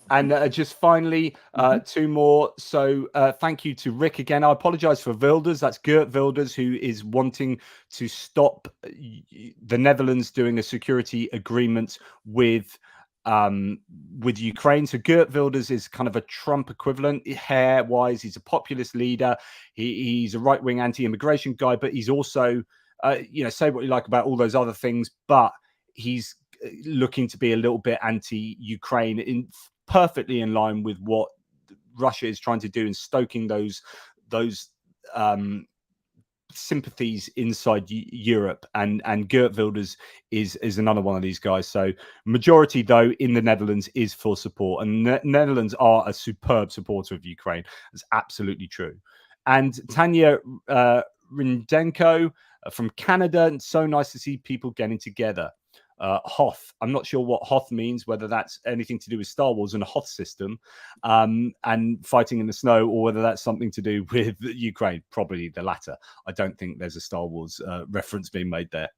And just finally, two more. So thank you to Rick again. I apologize for Wilders. That's Geert Wilders, who is wanting to stop the Netherlands doing a security agreement with Ukraine. So Geert Wilders is kind of a Trump equivalent hair-wise. He's a populist leader. He's a right-wing anti-immigration guy, but he's also, say what you like about all those other things, but he's looking to be a little bit anti-Ukraine, perfectly in line with what Russia is trying to do in stoking those sympathies inside Europe. And Geert Wilders is another one of these guys. So majority, though, in the Netherlands is for support, and Netherlands are a superb supporter of Ukraine. That's absolutely true. And Tanya Rindenko from Canada, so nice to see people getting together. Hoth. I'm not sure what Hoth means, whether that's anything to do with Star Wars and a Hoth system and fighting in the snow, or whether that's something to do with Ukraine. Probably the latter. I don't think there's a Star Wars reference being made there.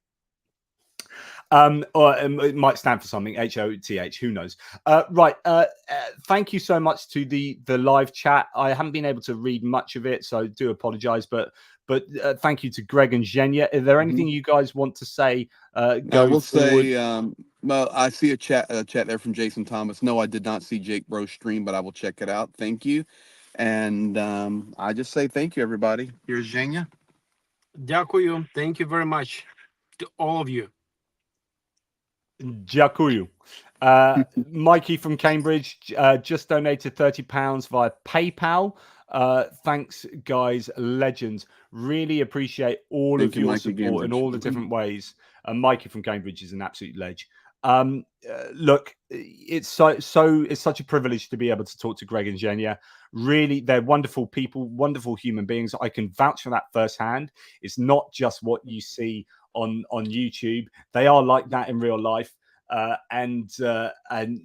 Or it might stand for something, HOTH, who knows. Right. Thank you so much to the live chat. I haven't been able to read much of it, so I do apologize, but thank you to Greg and Zhenya. Is there anything you guys want to say? I will say, well, I see a chat there from Jason Thomas. No, I did not see Jake Bro's stream, but I will check it out. Thank you. And I just say thank you, everybody. Here's Zhenya. Дякую. Thank you very much to all of you. Дякую. Mikey from Cambridge just donated £30 via PayPal. Thanks, guys, legends. Really appreciate all of your support in all the different ways. Mikey from Cambridge is an absolute ledge. Look, it's such a privilege to be able to talk to Greg and Zhenya. Really, they're wonderful people, wonderful human beings. I can vouch for that firsthand. It's not just what you see on YouTube. They are like that in real life. and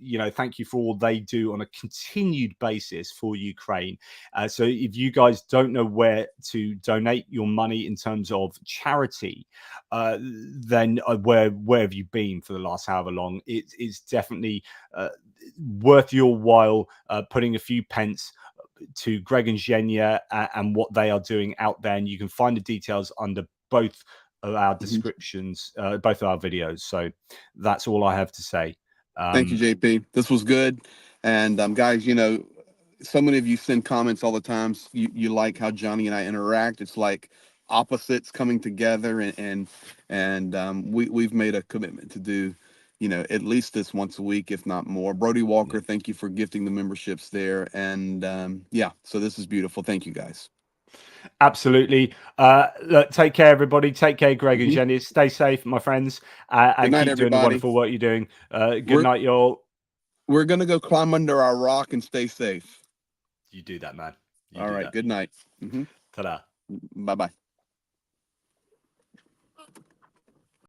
you know, thank you for all they do on a continued basis for Ukraine. So if you guys don't know where to donate your money in terms of charity, then where have you been for the last however long? It's definitely worth your while putting a few pence to Greg and Zhenya and what they are doing out there, and you can find the details under both of our descriptions, both of our videos. So that's all I have to say. Thank you, JP. This was good. And guys, you know, so many of you send comments all the time. You like how Johnny and I interact. It's like opposites coming together, and we've made a commitment to do, you know, at least this once a week, if not more. Brody Walker, thank you for gifting the memberships there. And yeah, so this is beautiful. Thank you, guys. Absolutely. Look, take care, everybody. Take care, Greg and Jenny. Stay safe, my friends, and night, keep doing the everybody. wonderful work you're doing. Good night, y'all. We're gonna go climb under our rock and stay safe. You do that, man. All right. Good night. Ta-da. Bye-bye.